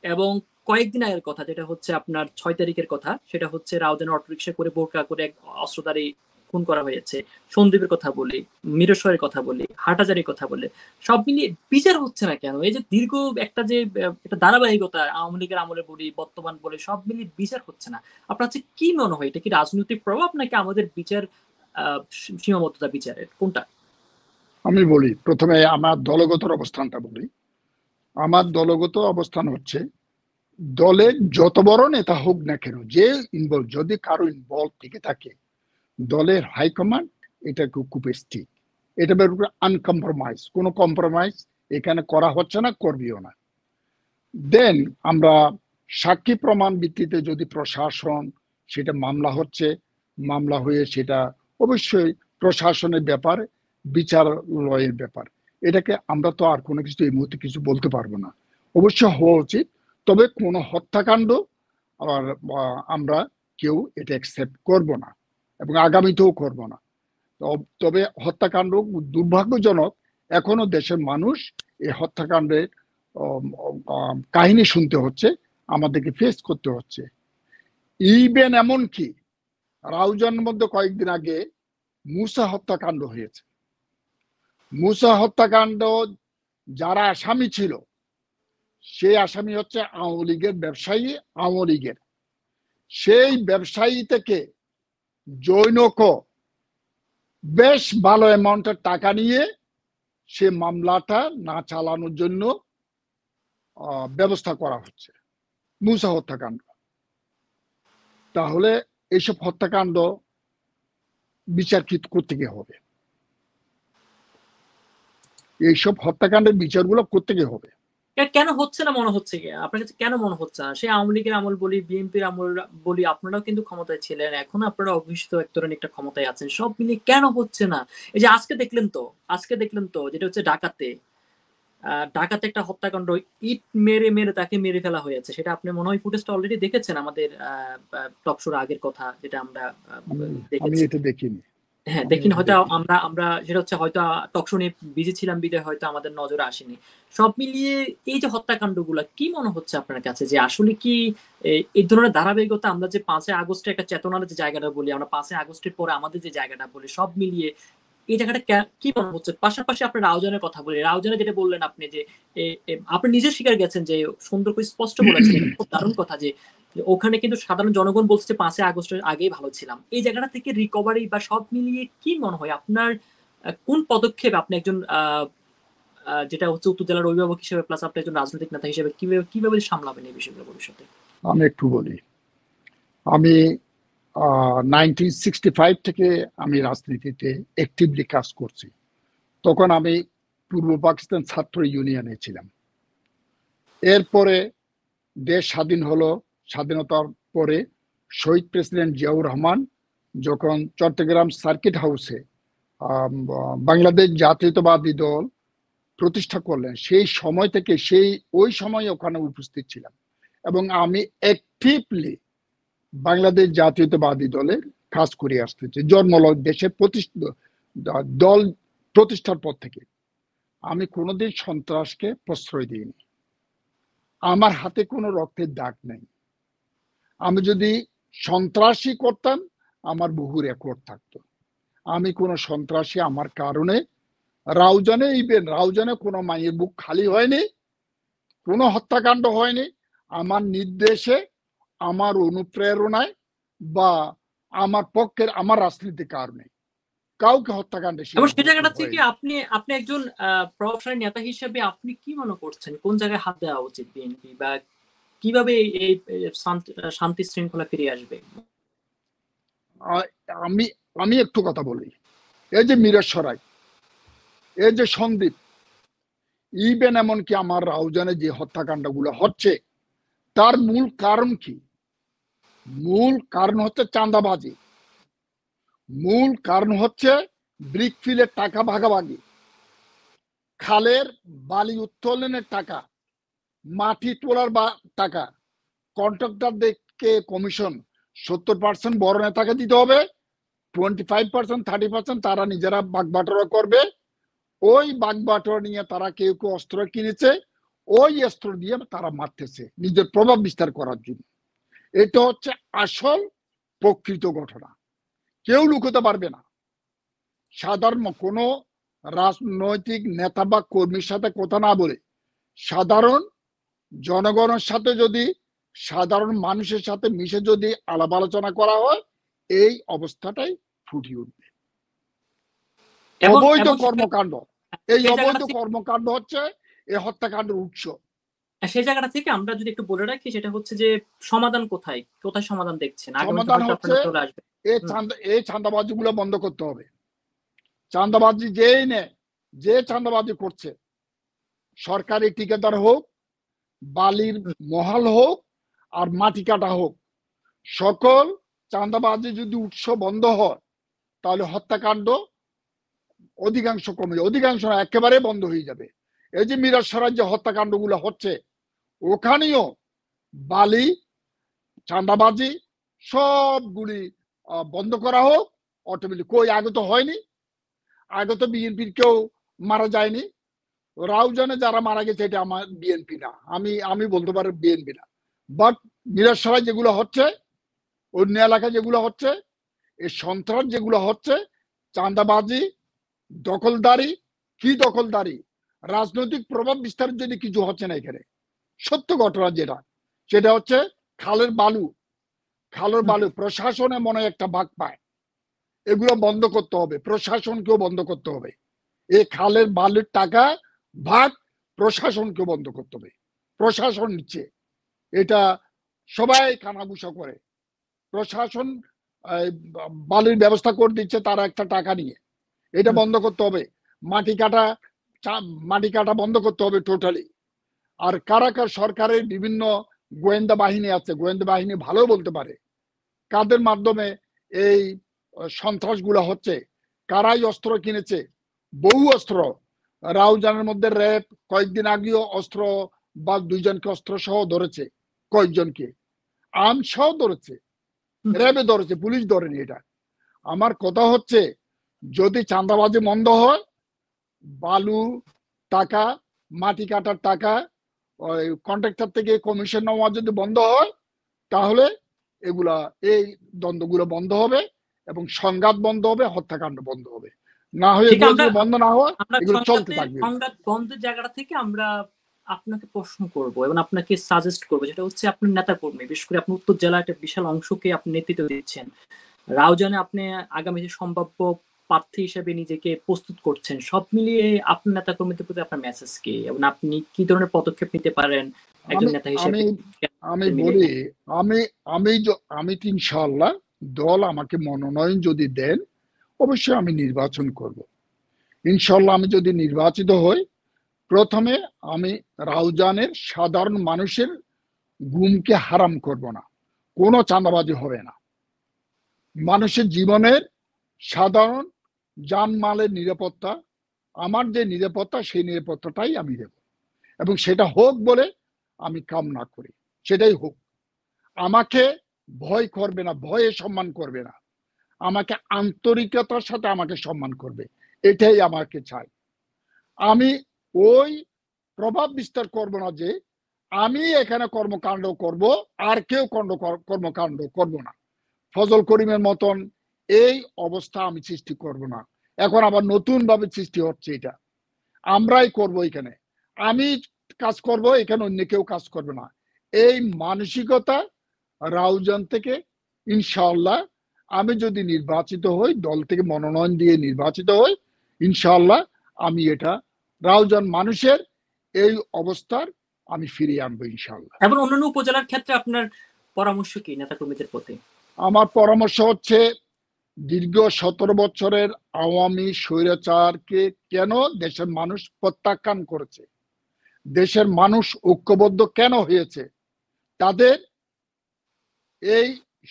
এবং কয়েকদিন আগের কথা যেটা হচ্ছে আপনার 6 তারিখের কথা, সেটা হচ্ছে রাউজানের অটোরিকশা করে বোরকা করে এক অস্ত্রধারী খুন করা হয়েছে। সন্দীপের কথা বলি, মিরেশ্বরের কথা বলি, হাটাজারির কথা বলে, সব মিলিয়ে বিচার হচ্ছে না কেন? এই যে দীর্ঘ একটা যে একটা ধারাবাহিকতা, আওয়ামী লীগের আমলে বলি, বর্তমান বলে, সব মিলিয়ে বিচার হচ্ছে না। আপনার হচ্ছে কি মনে হয়, এটা কি রাজনৈতিক প্রভাব নাকি আমাদের বিচার সীমাবদ্ধতা বিচারের, কোনটা? আমি বলি, প্রথমে আমার দলগত অবস্থানটা বলি। আমার দলগত অবস্থান হচ্ছে, দলের যত বড় নেতা হোক না কেন, যে ইনভলভ, যদি কারো ইনভলভ থেকে থাকে, দলের হাইকমান্ড এটাকে খুব স্ট্রিক্ট, এটা ব্যাপারে আনকম্প্রোমাইজ, কোনো কম্প্রোমাইজ এখানে করা হচ্ছে না, করবিও না। দেন আমরা সাক্ষী প্রমাণ ভিত্তিতে যদি প্রশাসন, সেটা মামলা হচ্ছে, মামলা হয়ে সেটা অবশ্যই প্রশাসনের ব্যাপার, বিচারালয়ের ব্যাপার, এটাকে আমরা তো আর কোনো কিছু এই মুহূর্তে কিছু বলতে পারবো না। অবশ্য হওয়া উচিত, তবে কোনো হত্যাকাণ্ড আর আমরা কেউ এটা অ্যাকসেপ্ট করব না, এবং আগামীতেও করব না। তবে হত্যাকাণ্ড দুর্ভাগ্যজনক, এখনো দেশের মানুষ এই হত্যাকাণ্ডের কাহিনী শুনতে হচ্ছে, আমাদেরকে ফেস করতে হচ্ছে। ইভেন এমনকি রাউজানের মধ্যে কয়েকদিন আগে মুসা হত্যাকাণ্ড হয়েছে। মুসা হত্যাকাণ্ড যারা আসামি ছিল, সেই আসামি হচ্ছে আওয়ামী লীগের ব্যবসায়ী, আওয়ামী লীগের। সেই ব্যবসায়ী থেকে জৈনক বেশ ভালো অ্যামাউন্টের টাকা নিয়ে সে মামলাটা না চালানোর জন্য ব্যবস্থা করা হচ্ছে, মুসা হত্যাকাণ্ড। তাহলে এইসব হত্যাকাণ্ড বিচার কি করতে গিয়ে হবে? এইসব হত্যাকাণ্ডের বিচারগুলো করতে গিয়ে হবে। কেন হচ্ছে না মনে হচ্ছে? আপনার কাছে কেন মনে হচ্ছে না? সেই আওয়ামী লীগের আমল বলি, বিএনপির আমল বলি, আপনারাও কিন্তু ক্ষমতায় ছিলেন। এখনো আপনারা অবশিষ্ট এক ধরনের একটা ক্ষমতায় আছেন। সব মিলিয়ে কেন হচ্ছে না? এই যে আজকে দেখলেন তো যেটা হচ্ছে ডাকাতে। ঢাকাতে একটা হত্যাকাণ্ড, ইট মেরে মেরে তাকে মেরে ফেলা হয়েছে। সেটা আপনি মনে হয় ফুটেজটা অলরেডি দেখেছেন, আমাদের টক শোর আগের কথা যেটা আমরা আমি আমি দেখেছি। এটা দেখিনি। হ্যাঁ, আমি দেখিনি এটা হয়তো দেখিনি। আমরা আমরা সেটা হচ্ছে হয়তো টক শো নিয়ে বিজি ছিলাম বিধায় হয়তো আমাদের নজরে আসেনি। সব মিলিয়ে এই যে হত্যাকাণ্ডগুলা কি মনে হচ্ছে আপনার কাছে যে আসলে কি এই ধরনের ধারাবাহিকতা আমরা যে ৫ই আগস্টে একটা চেতনার যে জায়গাটা বলি, আমরা ৫ই আগস্টের পরে আমাদের যে জায়গাটা বলি, সব মিলিয়ে এই জায়গাটা কি মনে হচ্ছে? পাশাপাশি আপনি রাউজানের কথা বলি। রাউজানে যেটা বললেন আপনি যে আপনি নিজে স্বীকার গেছেন যে সুন্দর করে স্পষ্ট বলেছেন। এটা খুব দারুণ কথা যে ওখানে কিন্তু সাধারণ জনগণ বলছে ৫ই আগস্টের আগেই ভালো ছিলাম। এই জায়গাটা থেকে রিকভারি বা সব মিলিয়ে কি মনে হয় আপনার কোন পদক্ষেপ আপনি একজন যেটা হচ্ছে উত্তর জেলার অভিভাবক হিসেবে প্লাস আপনি একজন রাজনৈতিক নেতা হিসেবে কিভাবে সামলাবেন এই বিষয়গুলো ভবিষ্যতে? আমি একটু বলি। আমি 1965 থেকে আমি রাজনীতিতে অ্যাক্টিভলি কাজ করছি। তখন আমি পূর্ব পাকিস্তান ছাত্র ইউনিয়নে ছিলাম। এরপরে দেশ স্বাধীন হলো। স্বাধীনতার পরে শহীদ প্রেসিডেন্ট জিয়াউর রহমান যখন চট্টগ্রাম সার্কিট হাউসে বাংলাদেশ জাতীয়তাবাদী দল প্রতিষ্ঠা করলেন, সেই সময় থেকে ওই সময় ওখানে উপস্থিত ছিলাম এবং আমি অ্যাক্টিভলি বাংলাদেশ জাতীয়তাবাদী দলের কাজ করে আসতেছি জন্মলগ্ন দেশের দল প্রতিষ্ঠার পর থেকে। আমি কোনোদিন সন্ত্রাসকে প্রশ্রয় দিইনি। আমার হাতে কোনো রক্তের দাগ নেই। আমি যদি সন্ত্রাসী করতাম আমার বহু রেকর্ড থাকতো। আমি কোনো সন্ত্রাসী আমার কারণে রাউজানে কোনো মায়ের বুক খালি হয়নি, কোনো হত্যাকাণ্ড হয়নি। আমার নির্দেশে, আমার অনুপ্রেরণায় বা আমার পক্ষের আমার রাজনীতির কারণে কাউকে হত্যাকাণ্ডের এবং শিকার সেই হতে জায়গাটা থেকে হয়নি। আপনি আপনি একজন প্রভাবশালী নেতা হিসেবে আপনি কি মনে করছেন কোন জায়গায় হাত দেওয়া উচিত বিএনপি বা কিভাবে এই শান্তি শৃঙ্খলা ফিরে আসবে? আমি আমি একটু কথা বলি। এই যে মিরেশ্বরাই, এই যে সন্দীপ, ইভেন এমনকি আমার রাউজানে যে হত্যাকাণ্ডগুলো হচ্ছে তার মূল কারণ কি? মূল কারণ হচ্ছে চাঁদাবাজি। মূল কারণ হচ্ছে ব্রিকফিলের টাকা ভাগাভাগি, খালের বালি উত্তোলনের টাকা, মাটি তোলার টাকা, কন্ট্রাক্টরদেরকে কমিশন 70% বড় নেতাকে দিতে হবে, 25% 30% তারা নিজেরা বাগবাটোয়ারা করবে। ওই বাগবাটোয়ারা নিয়ে তারা কেউ কেউ অস্ত্র কিনেছে, ওই অস্ত্র দিয়ে তারা মারতেছে নিজের প্রভাব বিস্তার করার জন্য। এটা হচ্ছে আসল প্রকৃত ঘটনা, কেউ লুকোতে পারবে না। সাধারণ কোনো রাজনৈতিক নেতা বা কর্মীর সাথে কথা না বলে সাধারণ জনগণের সাথে যদি, সাধারণ মানুষের সাথে মিশে যদি আলাপ আলোচনা করা হয়, এই অবস্থাটাই ফুটিয়ে উঠবে। এবং অবৈধ এবং কর্মকাণ্ড, এই সেই জায়গাটা অবৈধ থেকে কর্মকাণ্ড হচ্ছে এই হত্যাকাণ্ডের উৎস। সেই জায়গাটা থেকে আমরা যদি একটু বলে রাখি সেটা হচ্ছে যে সমাধান কোথায় কোথায় সমাধান দেখছেন আগামীতে সমাধান হয়তো হচ্ছে আপনারা চলে আসবে। হুম। এই চাঁদাবাজি গুলো বন্ধ করতে হবে। চাঁদাবাজি যেই নেয়, যে চাঁদাবাজি করছে, সরকারি ঠিকাদার হোক, বালির হুম। মহাল হোক, আর মাটি কাটা হোক, সকল চাঁদাবাজি যদি উৎস বন্ধ হয় তাহলে হত্যাকাণ্ড অধিকাংশ কমে যাবে, অধিকাংশ একেবারে বন্ধ হয়ে যাবে। এই যে মিরাজ যে হত্যাকাণ্ড গুলো হচ্ছে, ওখানেও বালি, চাঁদাবাজি সবগুলি বন্ধ করা হোক। অটোমেটিক কই আগে তো হয়নি, আগে তো বিএনপির কেউ মারা যায়নি। রাউজানে যারা মারা গেছে এটা আমার বিএনপি না, আমি বলতে পারি বিএনপি না। বাট মিরাজ যেগুলো হচ্ছে, অন্য এলাকায় যেগুলো হচ্ছে, এই সন্ত্রাস যেগুলো হচ্ছে, চাঁদাবাজি, দখলদারি, কি দখলদারি, রাজনৈতিক প্রভাব বিস্তারের জন্য কিছু হচ্ছে না এখানে। সত্য ঘটনা যেটা, সেটা হচ্ছে খালের বালু, হুম। প্রশাসনে মনে হয় একটা ভাগ পায়। এগুলো বন্ধ করতে হবে, প্রশাসনকেও বন্ধ করতে হবে। এই খালের বালুর টাকা ভাগ প্রশাসনকে বন্ধ করতে হবে। প্রশাসন নিচ্ছে এটা, সবাই কানাঘুষা করে। প্রশাসন বালির ব্যবস্থা করে দিচ্ছে তারা একটা টাকা নিয়ে, এটা হুম। বন্ধ করতে হবে। মাটি কাটা মাটি কাটা বন্ধ করতে হবে টোটালি। আর কারা সরকারের বিভিন্ন গোয়েন্দা বাহিনী আছে, গোয়েন্দা বাহিনী ভালো বলতে পারে কাদের মাধ্যমে এই সন্ত্রাসগুলো হচ্ছে, কারাই অস্ত্র কিনেছে, বহু অস্ত্র। রাউজানের মধ্যে র্যাব কয়েকদিন আগেও অস্ত্র বা 2 জনকে অস্ত্র সহ ধরেছে, কয়েকজনকে আর্ম সহ ধরেছে, র্যাবে ধরেছে, পুলিশ ধরেনি। এটা আমার কথা হচ্ছে, যদি চাঁদাবাজি বন্ধ হয়, বালু টাকা, মাটি কাটার টাকা, ওই কন্ট্রাক্টর থেকে কমিশন নেওয়া যদি বন্ধ হয়, তাহলে এগুলা এই দ্বন্দ্বগুলো বন্ধ হবে এবং সংঘাত বন্ধ হবে, হত্যাকাণ্ড বন্ধ হবে। না হয় ঠিক এগুলো আমরা যদি বন্ধ না হয়, আমরা এগুলো চলতে থাকবে। সংঘাত বন্ধের জায়গাটা থেকে আমরা আপনাকে প্রশ্ন করব এবং আপনাকে সাজেস্ট করবো, যেটা হচ্ছে আপনার নেতা কর্মী, বিশেষ করে আপনি উত্তর জেলার একটা বিশাল অংশকে আপনি নেতৃত্ব দিচ্ছেন। রাউজানে আপনি আগামী যে সম্ভাব্য প্রার্থী হিসেবে নিজেকে প্রস্তুত করছেন, সব মিলিয়ে আপনার নেতা কর্মীদের প্রতি আপনার মেসেজ কি এবং আপনি কি ধরনের পদক্ষেপ নিতে পারেন একজন আমি নেতা হিসেবে? আমি বলি, আমি আমি আমি তো ইনশাআল্লাহ দল আমাকে মনোনয়ন যদি দেন, অবশ্যই আমি নির্বাচন করব। ইনশাআল্লাহ আমি যদি নির্বাচিত হই, প্রথমে আমি রাউজানের সাধারণ মানুষের ঘুমকে হারাম করব না, কোনো চাঁদাবাজি হবে না, মানুষের জীবনের সাধারণ জানমালের নিরাপত্তা, আমার যে নিরাপত্তা সেই নিরাপত্তাটাই আমি দেব এবং সেটা হোক বলে আমি কামনা করি, সেটাই হোক। আমাকে ভয় করবে না, ভয়ে সম্মান করবে না, আমাকে আন্তরিকতার সাথে আমাকে সম্মান করবে, এটাই আমাকে চাই। আমি ওই প্রভাব বিস্তার করব না যে আমি এখানে কর্মকাণ্ড করব আর কেউ কর্মকাণ্ড করব না, ফজল করিমের মতন এই অবস্থা আমি সৃষ্টি করব না। এখন আবার নতুন ভাবে সৃষ্টি হচ্ছে, এটা আমরাই করব, এখানে আমি কাজ করব, এখানে অন্য কেউ কাজ করবে না, এই মানসিকতা রাউজান থেকে ইনশাআল্লাহ আমি যদি নির্বাচিত হই, দল থেকে মনোনয়ন দিয়ে নির্বাচিত হই, ইনশাআল্লাহ আমি এটা রাউজান মানুষের এই অবস্থার আমি ফিরিয়ে আনবো ইনশাআল্লাহ। এবং অন্যান্য উপজেলার ক্ষেত্রে আপনার পরামর্শ কি নেতা কর্মীদের প্রতি? আমার পরামর্শ হচ্ছে, দীর্ঘ 17 বছরের আওয়ামী স্বৈরাচারকে কেন দেশের মানুষ প্রত্যাখ্যান করেছে, দেশের মানুষ ঐক্যবদ্ধ কেন হয়েছে, তাদের এই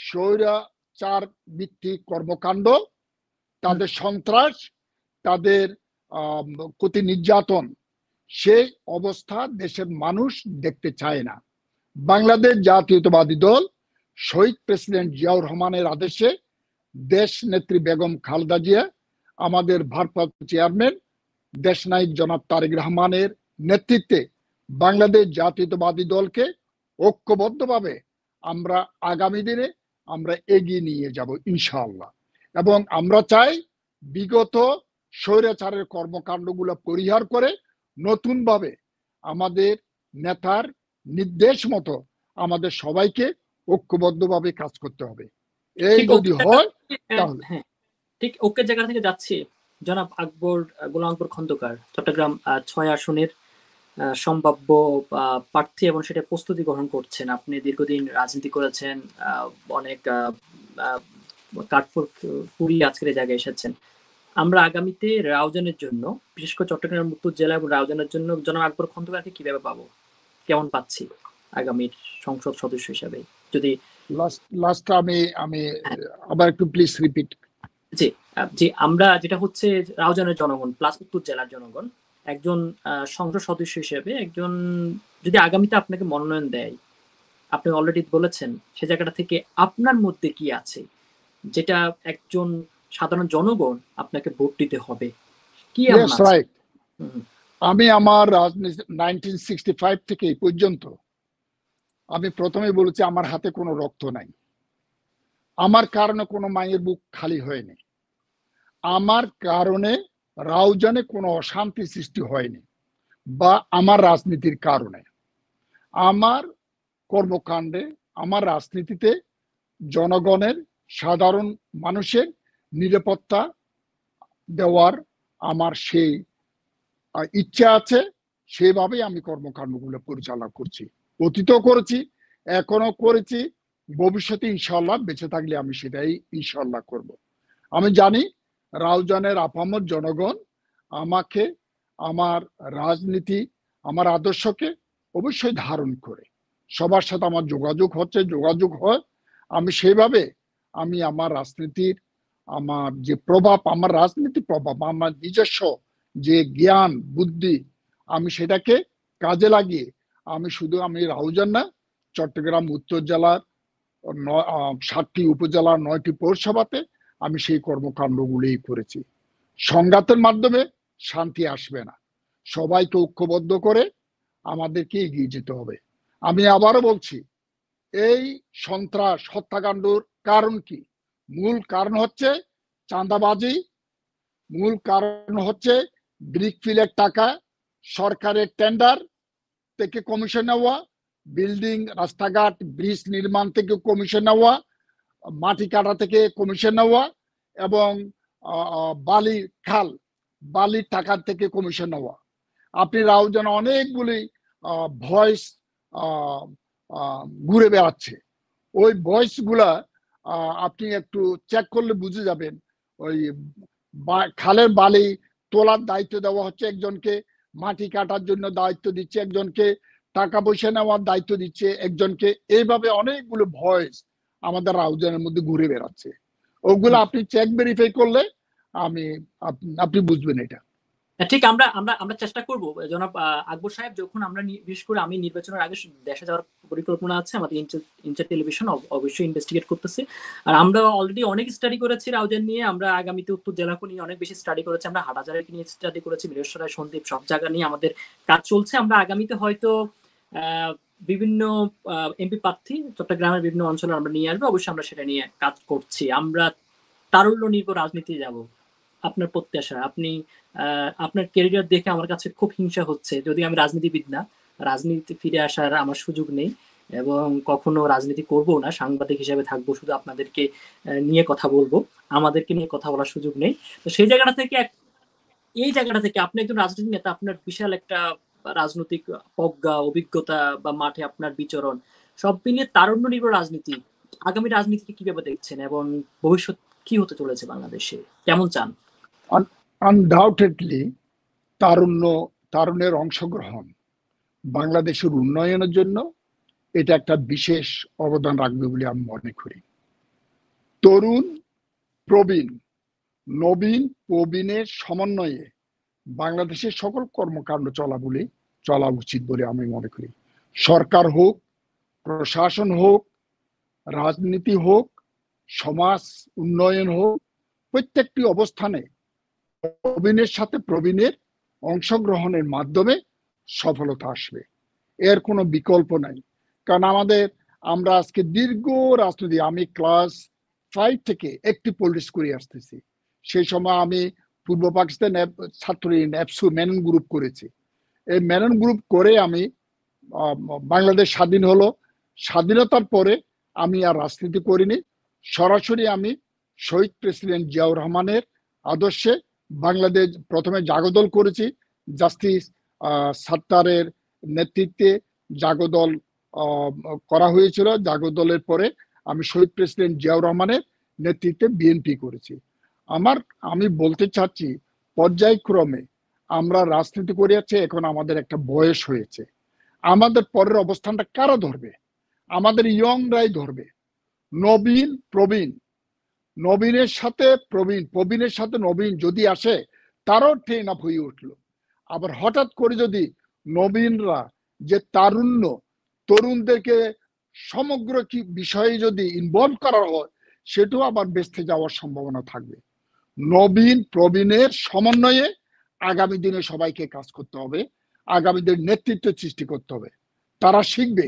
স্বৈরাচার ভিত্তিক কর্মকাণ্ড, তাদের সন্ত্রাস, তাদের প্রতি নির্যাতন, সেই অবস্থা দেশের মানুষ দেখতে চায় না। বাংলাদেশ জাতীয়তাবাদী দল শহীদ প্রেসিডেন্ট জিয়াউর রহমানের আদেশে দেশ নেত্রী বেগম খালেদা জিয়া, আমাদের ভারপ্রাপ্ত চেয়ারম্যান দেশনায়ক জনাব তারেক রহমানের নেতৃত্বে বাংলাদেশ জাতীয়তাবাদী দলকে ঐক্যবদ্ধভাবে আমরা আগামী দিনে আমরা এগিয়ে নিয়ে যাব ইনশাআল্লাহ। এবং আমরা চাই বিগত স্বৈরাচারের কর্মকাণ্ডগুলো পরিহার করে নতুনভাবে আমাদের নেতার নির্দেশ মতো আমাদের সবাইকে ঐক্যবদ্ধভাবে কাজ করতে হবে। এই যদি হয় তাহলে হ্যাঁ, ঠিক ওকে জায়গা থেকে যাচ্ছি। জনাব গোলাম আকবর খন্দকার, চট্টগ্রাম 6 আসনের সম্ভাব্য প্রার্থী এবং সেটা প্রস্তুতি গ্রহণ করছেন। আপনি দীর্ঘদিন রাজনীতি করেছেন, অনেক কাঠপুর পুড়িয়ে আজকের এই জায়গায় এসেছেন। আমরা আগামীতে রাউজানের জন্য, বিশেষ করে চট্টগ্রাম উত্তর জেলা এবং রাউজানের জন্য জনাব আকবর খন্দকারকে কিভাবে পাবো, কেমন পাচ্ছি আগামীর সংসদ সদস্য হিসাবে? যদি লাস্ট আমি আবার একটু প্লিজ রিপিট। জি জি, আমরা যেটা হচ্ছে রাউজানের জনগণ প্লাস উত্তর জেলার জনগণ একজন সংসদ সদস্য হিসেবে, একজন যদি আগামীতে আপনাকে মনোনয়ন দেয়, আপনি অলরেডি বলেছেন সে জায়গাটা থেকে আপনার মধ্যে কি আছে যেটা একজন সাধারণ জনগণ আপনাকে ভোট দিতে হবে, কি এমন আছে? আমি আমার রাজনীতি 1965 থেকে এই পর্যন্ত আমি প্রথমে বলেছি, আমার হাতে কোনো রক্ত নাই, আমার কারণে কোনো মায়ের বুক খালি হয়নি, আমার কারণে রাউজানে কোনো অশান্তি সৃষ্টি হয়নি, বা আমার রাজনীতির কারণে। আমার কর্মকাণ্ডে, আমার রাজনীতিতে জনগণের, সাধারণ মানুষের নিরাপত্তা দেওয়ার আমার সেই ইচ্ছা আছে, সেভাবেই আমি কর্মকাণ্ডগুলো পরিচালনা করছি, অতীতও করেছি, এখনো করেছি, ভবিষ্যতে ইনশাল্লাহ বেঁচে থাকলে আমি সেটাই ইনশাল্লাহ করব। আমি জানি রাউজানের আপামর জনগণ আমাকে, আমার রাজনীতি, আমার আদর্শকে অবশ্যই ধারণ করে সবার সাথে আমার যোগাযোগ হয়। আমি সেইভাবে আমি আমার রাজনীতির আমার যে প্রভাব, আমার রাজনীতি প্রভাব, আমার নিজস্ব যে জ্ঞান বুদ্ধি, আমি সেটাকে কাজে লাগিয়ে আমি রাউজান না, চট্টগ্রাম উত্তর জেলার 7টি উপজেলার 9টি পৌরসভাতে আমি সেই কর্মকাণ্ডগুলোই করেছি। সংঘাতের মাধ্যমে শান্তি আসবে না, সবাইকে ঐক্যবদ্ধ করে আমাদেরকে এগিয়ে যেতে হবে। আমি আবারও বলছি, এই সন্ত্রাস হত্যাকাণ্ডর কারণ কি? মূল কারণ হচ্ছে চাঁদাবাজি, মূল কারণ হচ্ছে ব্রিকফিলের টাকা, সরকারের টেন্ডার থেকে কমিশন নেওয়া, বিল্ডিং, রাস্তাঘাট, ব্রিজ নির্মাণ থেকে কমিশন নেওয়া, মাটি কাটা থেকে কমিশন নেওয়া এবং বালি খাল, বালির টাকা থেকে কমিশন নেওয়া। আপনি রাউজান অনেকগুলি ভয়েস ঘুরে বেড়াচ্ছে, ওই ভয়েস গুলা আপনি একটু চেক করলে বুঝে যাবেন। ওই খালের বালি তোলার দায়িত্ব দেওয়া হচ্ছে একজনকে, মাটি কাটার জন্য দায়িত্ব দিচ্ছে একজনকে, টাকা পয়সা নেওয়ার দায়িত্ব দিচ্ছে একজনকে। এইভাবে অনেকগুলো ভয়েস আমাদের রাউজানের মধ্যে ঘুরে বেড়াচ্ছে। ওগুলো আপনি চেক ভেরিফাই করলে আপনি বুঝবেন এটা। ঠিক আমরা আমরা আমরা চেষ্টা করব জনাব আকবর সাহেব, যখন আমরা বিশেষ করে আমি নির্বাচনের আগে দেশে যাওয়ার পরিকল্পনা আছে, আমাদের ইনচার টেলিভিশন অবশ্যই ইনভেস্টিগেট করতেছে। আর আমরা অলরেডি অনেক স্টাডি করেছি রাউজান নিয়ে, আমরা আগামীতে উত্তর জেলাকে নিয়ে অনেক বেশি স্টাডি করেছি, আমরা হাটাজারিকে নিয়ে স্টাডি করেছি, মিরেশ্বরায়, সন্দ্বীপ, সব জায়গা নিয়ে আমাদের কাজ চলছে। আমরা আগামীতে হয়তো বিভিন্ন এমপি প্রার্থী চট্টগ্রামের বিভিন্ন অঞ্চলে আমরা নিয়ে আসবো, অবশ্যই আমরা সেটা নিয়ে কাজ করছি। আমরা তারল্য নির্ভর রাজনীতি যাব, আপনার প্রত্যাশা। আপনি আপনার ক্যারিয়ার দেখে আমার কাছে খুব হিংসা হচ্ছে, যদি আমি রাজনীতিবিদ না, রাজনীতি ফিরে আসার আমার সুযোগ নেই এবং কখনো রাজনীতি করব না, সাংবাদিক হিসেবে থাকবো, শুধু আপনাদেরকে নিয়ে কথা বলবো, আমাদেরকে নিয়ে কথা বলার সুযোগ নেই। তো সেই জায়গাটা থেকে এই জায়গাটা থেকে আপনি একজন রাজনৈতিক নেতা, আপনার বিশাল একটা রাজনৈতিক প্রজ্ঞা, অভিজ্ঞতা বা মাঠে আপনার বিচরণ সব মিলিয়ে তারুণ্য নির্ভর রাজনীতি, আগামী রাজনীতিকে কিভাবে দেখছেন এবং ভবিষ্যৎ কি হতে চলেছে বাংলাদেশে, কেমন চান? আনডাউটেডলি তারুণের অংশগ্রহণ বাংলাদেশের উন্নয়নের জন্য এটা একটা বিশেষ অবদান রাখবে বলে আমি মনে করি। তরুণ, প্রবীণ, নবীন, প্রবীণের সমন্বয়ে বাংলাদেশের সকল কর্মকাণ্ড চলা উচিত বলে আমি মনে করি। সরকার হোক, প্রশাসন হোক, রাজনীতি হোক, সমাজ উন্নয়ন হোক, প্রত্যেকটি অবস্থানে প্রবীণের সাথে প্রবীণের অংশগ্রহণের মাধ্যমে সফলতা আসবে, এর কোনো বিকল্প নাই। কারণ আমরা আজকে দীর্ঘ রাজনীতি, আমি ক্লাস 5 থেকে একটি পলিটিক্স করে আসতেছি। সেই সময় আমি পূর্ব পাকিস্তান ছাত্র ন্যাপসু মেনন গ্রুপ করেছি। এই মেনন গ্রুপ করে আমি বাংলাদেশ স্বাধীন হলো, স্বাধীনতার পরে আমি আর রাজনীতি করিনি, সরাসরি আমি শহীদ প্রেসিডেন্ট জিয়াউর রহমানের আদর্শে বাংলাদেশ প্রথমে জাগদল করেছি। জাস্টিস সাত্তারের নেতৃত্বে জাগদল করা হয়েছিল। জাগদলের পরে আমি শহীদ প্রেসিডেন্ট জিয়াউর রহমানের নেতৃত্বে বিএনপি করেছি। আমি বলতে চাচ্ছি, পর্যায়ক্রমে আমরা রাজনীতি করে যাচ্ছি, এখন আমাদের একটা বয়স হয়েছে। আমাদের পরের অবস্থানটা কারা ধরবে? আমাদের ইয়ংরাই ধরবে। নবীন, প্রবীণ, নবীনের সাথে প্রবীণ, প্রবীণের সাথে নবীন যদি আসে, তারও ট্রেন আপ হয়ে উঠলো। আবার হঠাৎ করে যদি নবীনরা যে তারুণ্য, তরুণদেরকে সমগ্র কি বিষয়ে যদি ইনভলভ করা হয়, সেটাও আবার বেঁচতে যাওয়ার সম্ভাবনা থাকবে। নবীন প্রবীণের সমন্বয়ে আগামী দিনে সবাইকে কাজ করতে হবে, আগামী দিনের নেতৃত্ব সৃষ্টি করতে হবে। তারা শিখবে,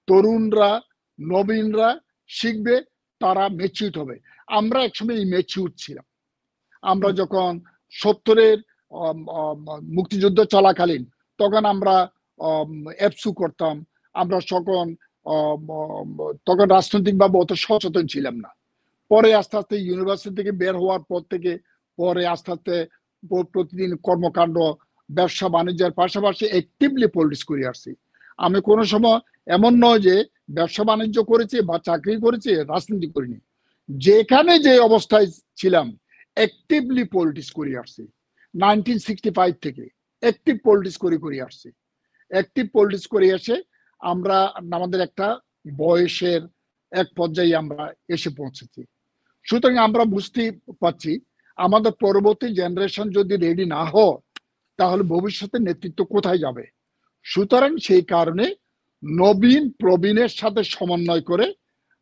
তরুণরা, নবীনরা শিখবে, তারা ম্যাচিউর হবে। আমরা একসময় ম্যাচিউর ছিলাম। আমরা যখন 70-এর মুক্তিযুদ্ধ চলাকালীন, তখন আমরা এফসু করতাম, আমরা তখন রাজনৈতিকভাবে অত সচেতন ছিলাম না। পরে আস্তে আস্তে ইউনিভার্সিটি থেকে বের হওয়ার পর থেকে পরে আস্তে আস্তে প্রতিদিন কর্মকাণ্ড, ব্যবসা বাণিজ্যের পাশাপাশি অ্যাক্টিভলি পলিটিক্স করে আসছি। আমি কোনো সময় এমন নয় যে ব্যবসা বাণিজ্য করেছি বা চাকরি করেছি, রাজনীতি করিনি। যেখানে যে অবস্থায় ছিলাম অ্যাক্টিভলি পলিটিক্স করে আসছি। 1965 থেকে অ্যাক্টিভ পলিটিক্স করে আসছি। অ্যাক্টিভ পলিটিক্স করে এসে আমরা আমাদের একটা বয়সের এক পর্যায়ে আমরা এসে পৌঁছেছি। সুতরাং আমরা বুঝতে পারছি আমাদের পরবর্তী জেনারেশন যদি রেডি না হয় তাহলে ভবিষ্যতে নেতৃত্ব কোথায় যাবে। সুতরাং সেই কারণে নবীন প্রবীণের সাথে সমন্বয় করে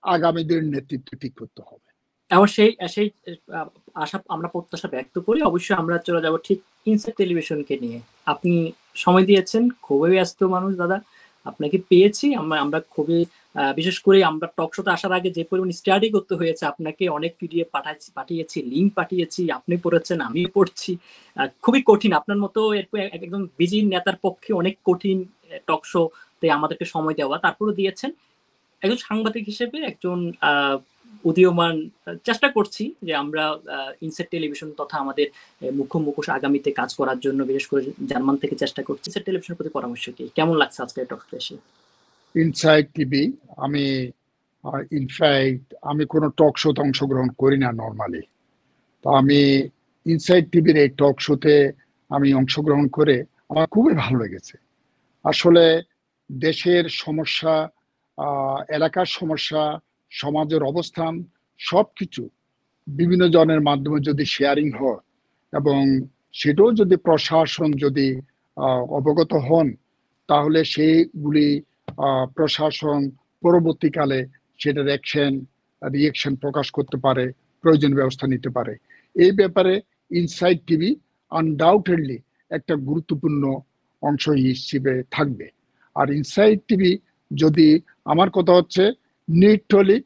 আগামী দিনের নেতৃত্ব ঠিক করতে হবে। এবং সেই সেই আশা আমরা প্রত্যাশা ব্যক্ত করি। অবশ্যই আমরা চলে যাব ঠিক ইনসাইট টেলিভিশনকে নিয়ে। আপনি সময় দিয়েছেন, খুবই ব্যস্ত মানুষ দাদা, আপনাকে পেয়েছি আমরা খুবই বিশেষ করে আমরা টক শোতে আসার আগে যে পরিমাণ স্টাডি করতে হয়েছে, আপনাকে অনেক পিডিএফ পাঠিয়েছি, লিঙ্ক পাঠিয়েছি, আপনি পড়েছেন, আমিও পড়ছি। খুবই কঠিন, আপনার মতো এরকম একদম বিজি নেতার পক্ষে অনেক কঠিন টক শোতে আমাদেরকে সময় দেওয়া, তারপরেও দিয়েছেন। একজন সাংবাদিক হিসেবে, একজন উদীয়মান, চেষ্টা করছি যে আমরা ইনসাইট টেলিভিশন তথা আমাদের মুখোশ আগামীতে কাজ করার জন্য বিশেষ করে জার্মান থেকে চেষ্টা করছি। ইনসাইট টেলিভিশনের প্রতি পরামর্শ কি, কেমন লাগছে আজকে টকশোতে এসে? ইনসাইট টিভি আমি কোনো টক শোতে অংশগ্রহণ করি না নর্মালি। তো আমি ইনসাইট টিভির এই টক শোতে আমি অংশগ্রহণ করে আমার খুবই ভালো লেগেছে। আসলে দেশের সমস্যা, এলাকার সমস্যা, সমাজের অবস্থান সবকিছু বিভিন্ন জনের মাধ্যমে যদি শেয়ারিং হয় এবং সেটাও যদি প্রশাসন যদি অবগত হন তাহলে সেইগুলি প্রশাসন পরবর্তীকালে সেটার রিয়েকশন প্রকাশ করতে পারে, প্রয়োজনীয় ব্যবস্থা নিতে পারে। এই ব্যাপারে ইনসাইট টিভি আনডাউটেডলি একটা গুরুত্বপূর্ণ অংশ হিসেবে থাকবে। আর ইনসাইট টিভি যদি, আমার কথা হচ্ছে নিটলি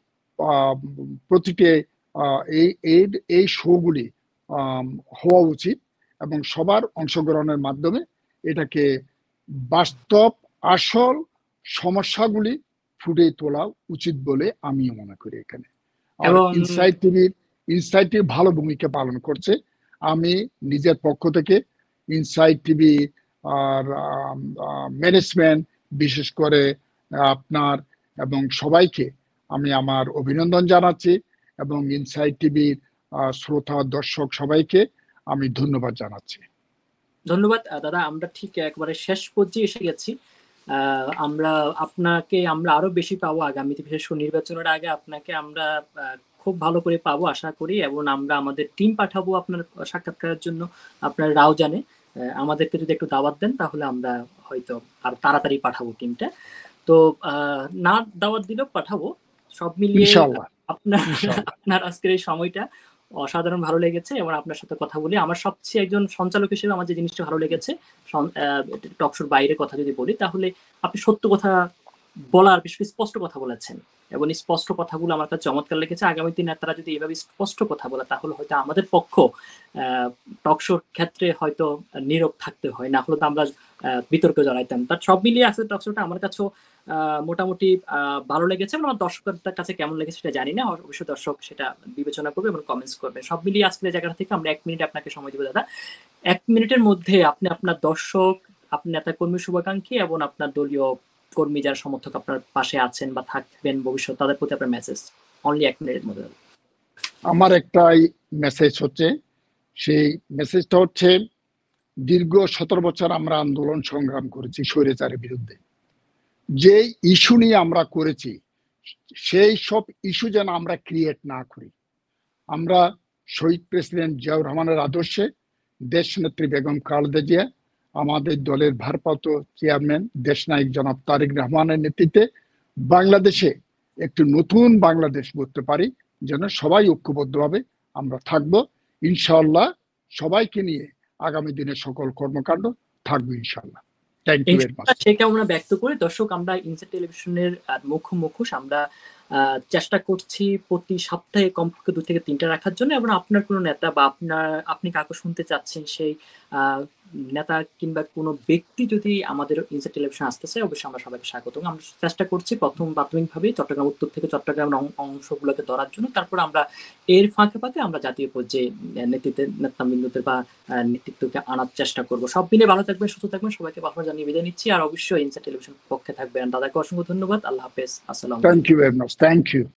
প্রতিটি এই শোগুলি হওয়া উচিত এবং সবার অংশগ্রহণের মাধ্যমে এটাকে বাস্তব আসল সমস্যাগুলি ফুটে তোলা উচিত বলে আমি মনে করি এখানে। আর ইনসাইট টিভি ভালো ভূমিকা পালন করছে। আমি নিজের পক্ষ থেকে ইনসাইট টিভি আর ম্যানেজমেন্ট, বিশেষ করে আপনার এবং সবাইকে আমি আমার অভিনন্দন জানাচ্ছি এবং ইনসাইট টিভির শ্রোতা দর্শক সবাইকে আমি ধন্যবাদ জানাচ্ছি। ধন্যবাদ দাদা, আমরা ঠিক একবারে শেষ পর্যায়ে এসে গেছি। আপনাকে আমরা আরো বেশি পাবো আগামীতে, বিশেষ করে নির্বাচনের আগে আপনাকে আমরা খুব ভালো করে পাবো আশা করি, এবং আমরা আমাদের টিম পাঠাবো আপনার সাক্ষাৎকারের জন্য। আপনার রাও জানে, আমাদেরকে যদি একটু দাওয়াত দেন তাহলে আমরা হয়তো আর তাড়াতাড়ি পাঠাবো টিমটা। তো না দাওয়াত দিলেও পাঠাবো। সব মিলিয়ে আপনার আজকের এই সময়টা অসাধারণ ভালো লেগেছে, এবং আপনার সাথে কথা বলি আমার সবচেয়ে একজন সঞ্চালক হিসেবে আমার যে জিনিসটা ভালো লেগেছে, টকশোর বাইরের কথা যদি বলি তাহলে আপনি সত্য কথা বলার, বিশেষ করে স্পষ্ট কথা বলেছেন, এবং স্পষ্ট কথাগুলো আমার কাছে চমৎকার লেগেছে। আগামী দিনে তারা যদি এভাবে স্পষ্ট কথা বলে তাহলে হয়তো আমাদের পক্ষ টকশোর ক্ষেত্রে হয়তো নীরব থাকতে হয়, না হলে তো আমরা বিতর্কে জড়াইতাম। তার সব মিলিয়ে আসলে টকশোটা আমার কাছেও মোটামুটি ভালো লেগেছে, এবং আমার দর্শকদের কাছে কেমন লেগেছে সেটা জানি না, অবশ্যই দর্শক সেটা বিবেচনা করবে এবং কমেন্টস করবে। সব মিলিয়ে আজকের জায়গা থেকে আমরা 1 মিনিট আপনাকে সময় দিব দাদা। 1 মিনিটের মধ্যে আপনি আপনার দর্শক, আপনার নেতা কর্মী শুভাকাঙ্ক্ষী এবং আপনার দলীয় কর্মী যারা সমর্থক আপনার পাশে আছেন বা থাকবেন ভবিষ্যৎ, তাদের প্রতি আপনার মেসেজ অনলি 1 মিনিটের মধ্যে। আমার একটাই মেসেজ হচ্ছে, সেই মেসেজটা হচ্ছে দীর্ঘ 17 বছর আমরা আন্দোলন সংগ্রাম করেছি স্বৈরাচারের বিরুদ্ধে। যে ইস্যু নিয়ে আমরা করেছি সেই সব ইস্যু যেন আমরা ক্রিয়েট না করি। আমরা শহীদ প্রেসিডেন্ট জিয়াউর রহমানের আদর্শে, দেশনেত্রী বেগম খালেদা জিয়া, আমাদের দলের ভারপ্রাপ্ত চেয়ারম্যান দেশনায়ক জনাব তারেক রহমানের নেতৃত্বে বাংলাদেশে একটি নতুন বাংলাদেশ গড়তে পারি, যেন সবাই ঐক্যবদ্ধভাবে আমরা থাকবো ইনশাআল্লাহ। সবাইকে নিয়ে আগামী দিনে সকল কর্মকাণ্ড থাকবে ইনশাআল্লাহ। Thank you very much. সেটা আমরা ব্যক্ত করি। দর্শক, আমরা ইনসাইট টেলিভিশনের মুখোশ আমরা চেষ্টা করছি প্রতি সপ্তাহে কমপক্ষে 2 থেকে 3টা রাখার জন্য, এবং আপনার কোনো নেতা বা আপনি কাকে শুনতে চাচ্ছেন সেই নেতা কিংবা কোনো ব্যক্তি যদি আমাদের ইনসাইট টেলিভিশন আসতে চায় অবশ্যই আমরা সবাইকে স্বাগত। আমরা চেষ্টা করছি প্রাথমিকভাবে চট্টগ্রাম উত্তর থেকে চট্টগ্রামের অংশগুলোকে ধরার জন্য, তারপর আমরা এর ফাঁকে আমরা জাতীয় পর্যায়ে নেতৃত্বদের বা নেতৃত্বকে আনার চেষ্টা করব। সব মিলে ভালো থাকবেন, সুস্থ থাকবেন, সবাইকে ভালো জানিয়ে বিদায় নিচ্ছি। আর অবশ্যই ইনসাইট টেলিভিশন পক্ষে থাকবেন। দাদাকে অসংখ্য ধন্যবাদ। আল্লাহ হাফেজ। আসসালাম। Thank you very much. Thank you.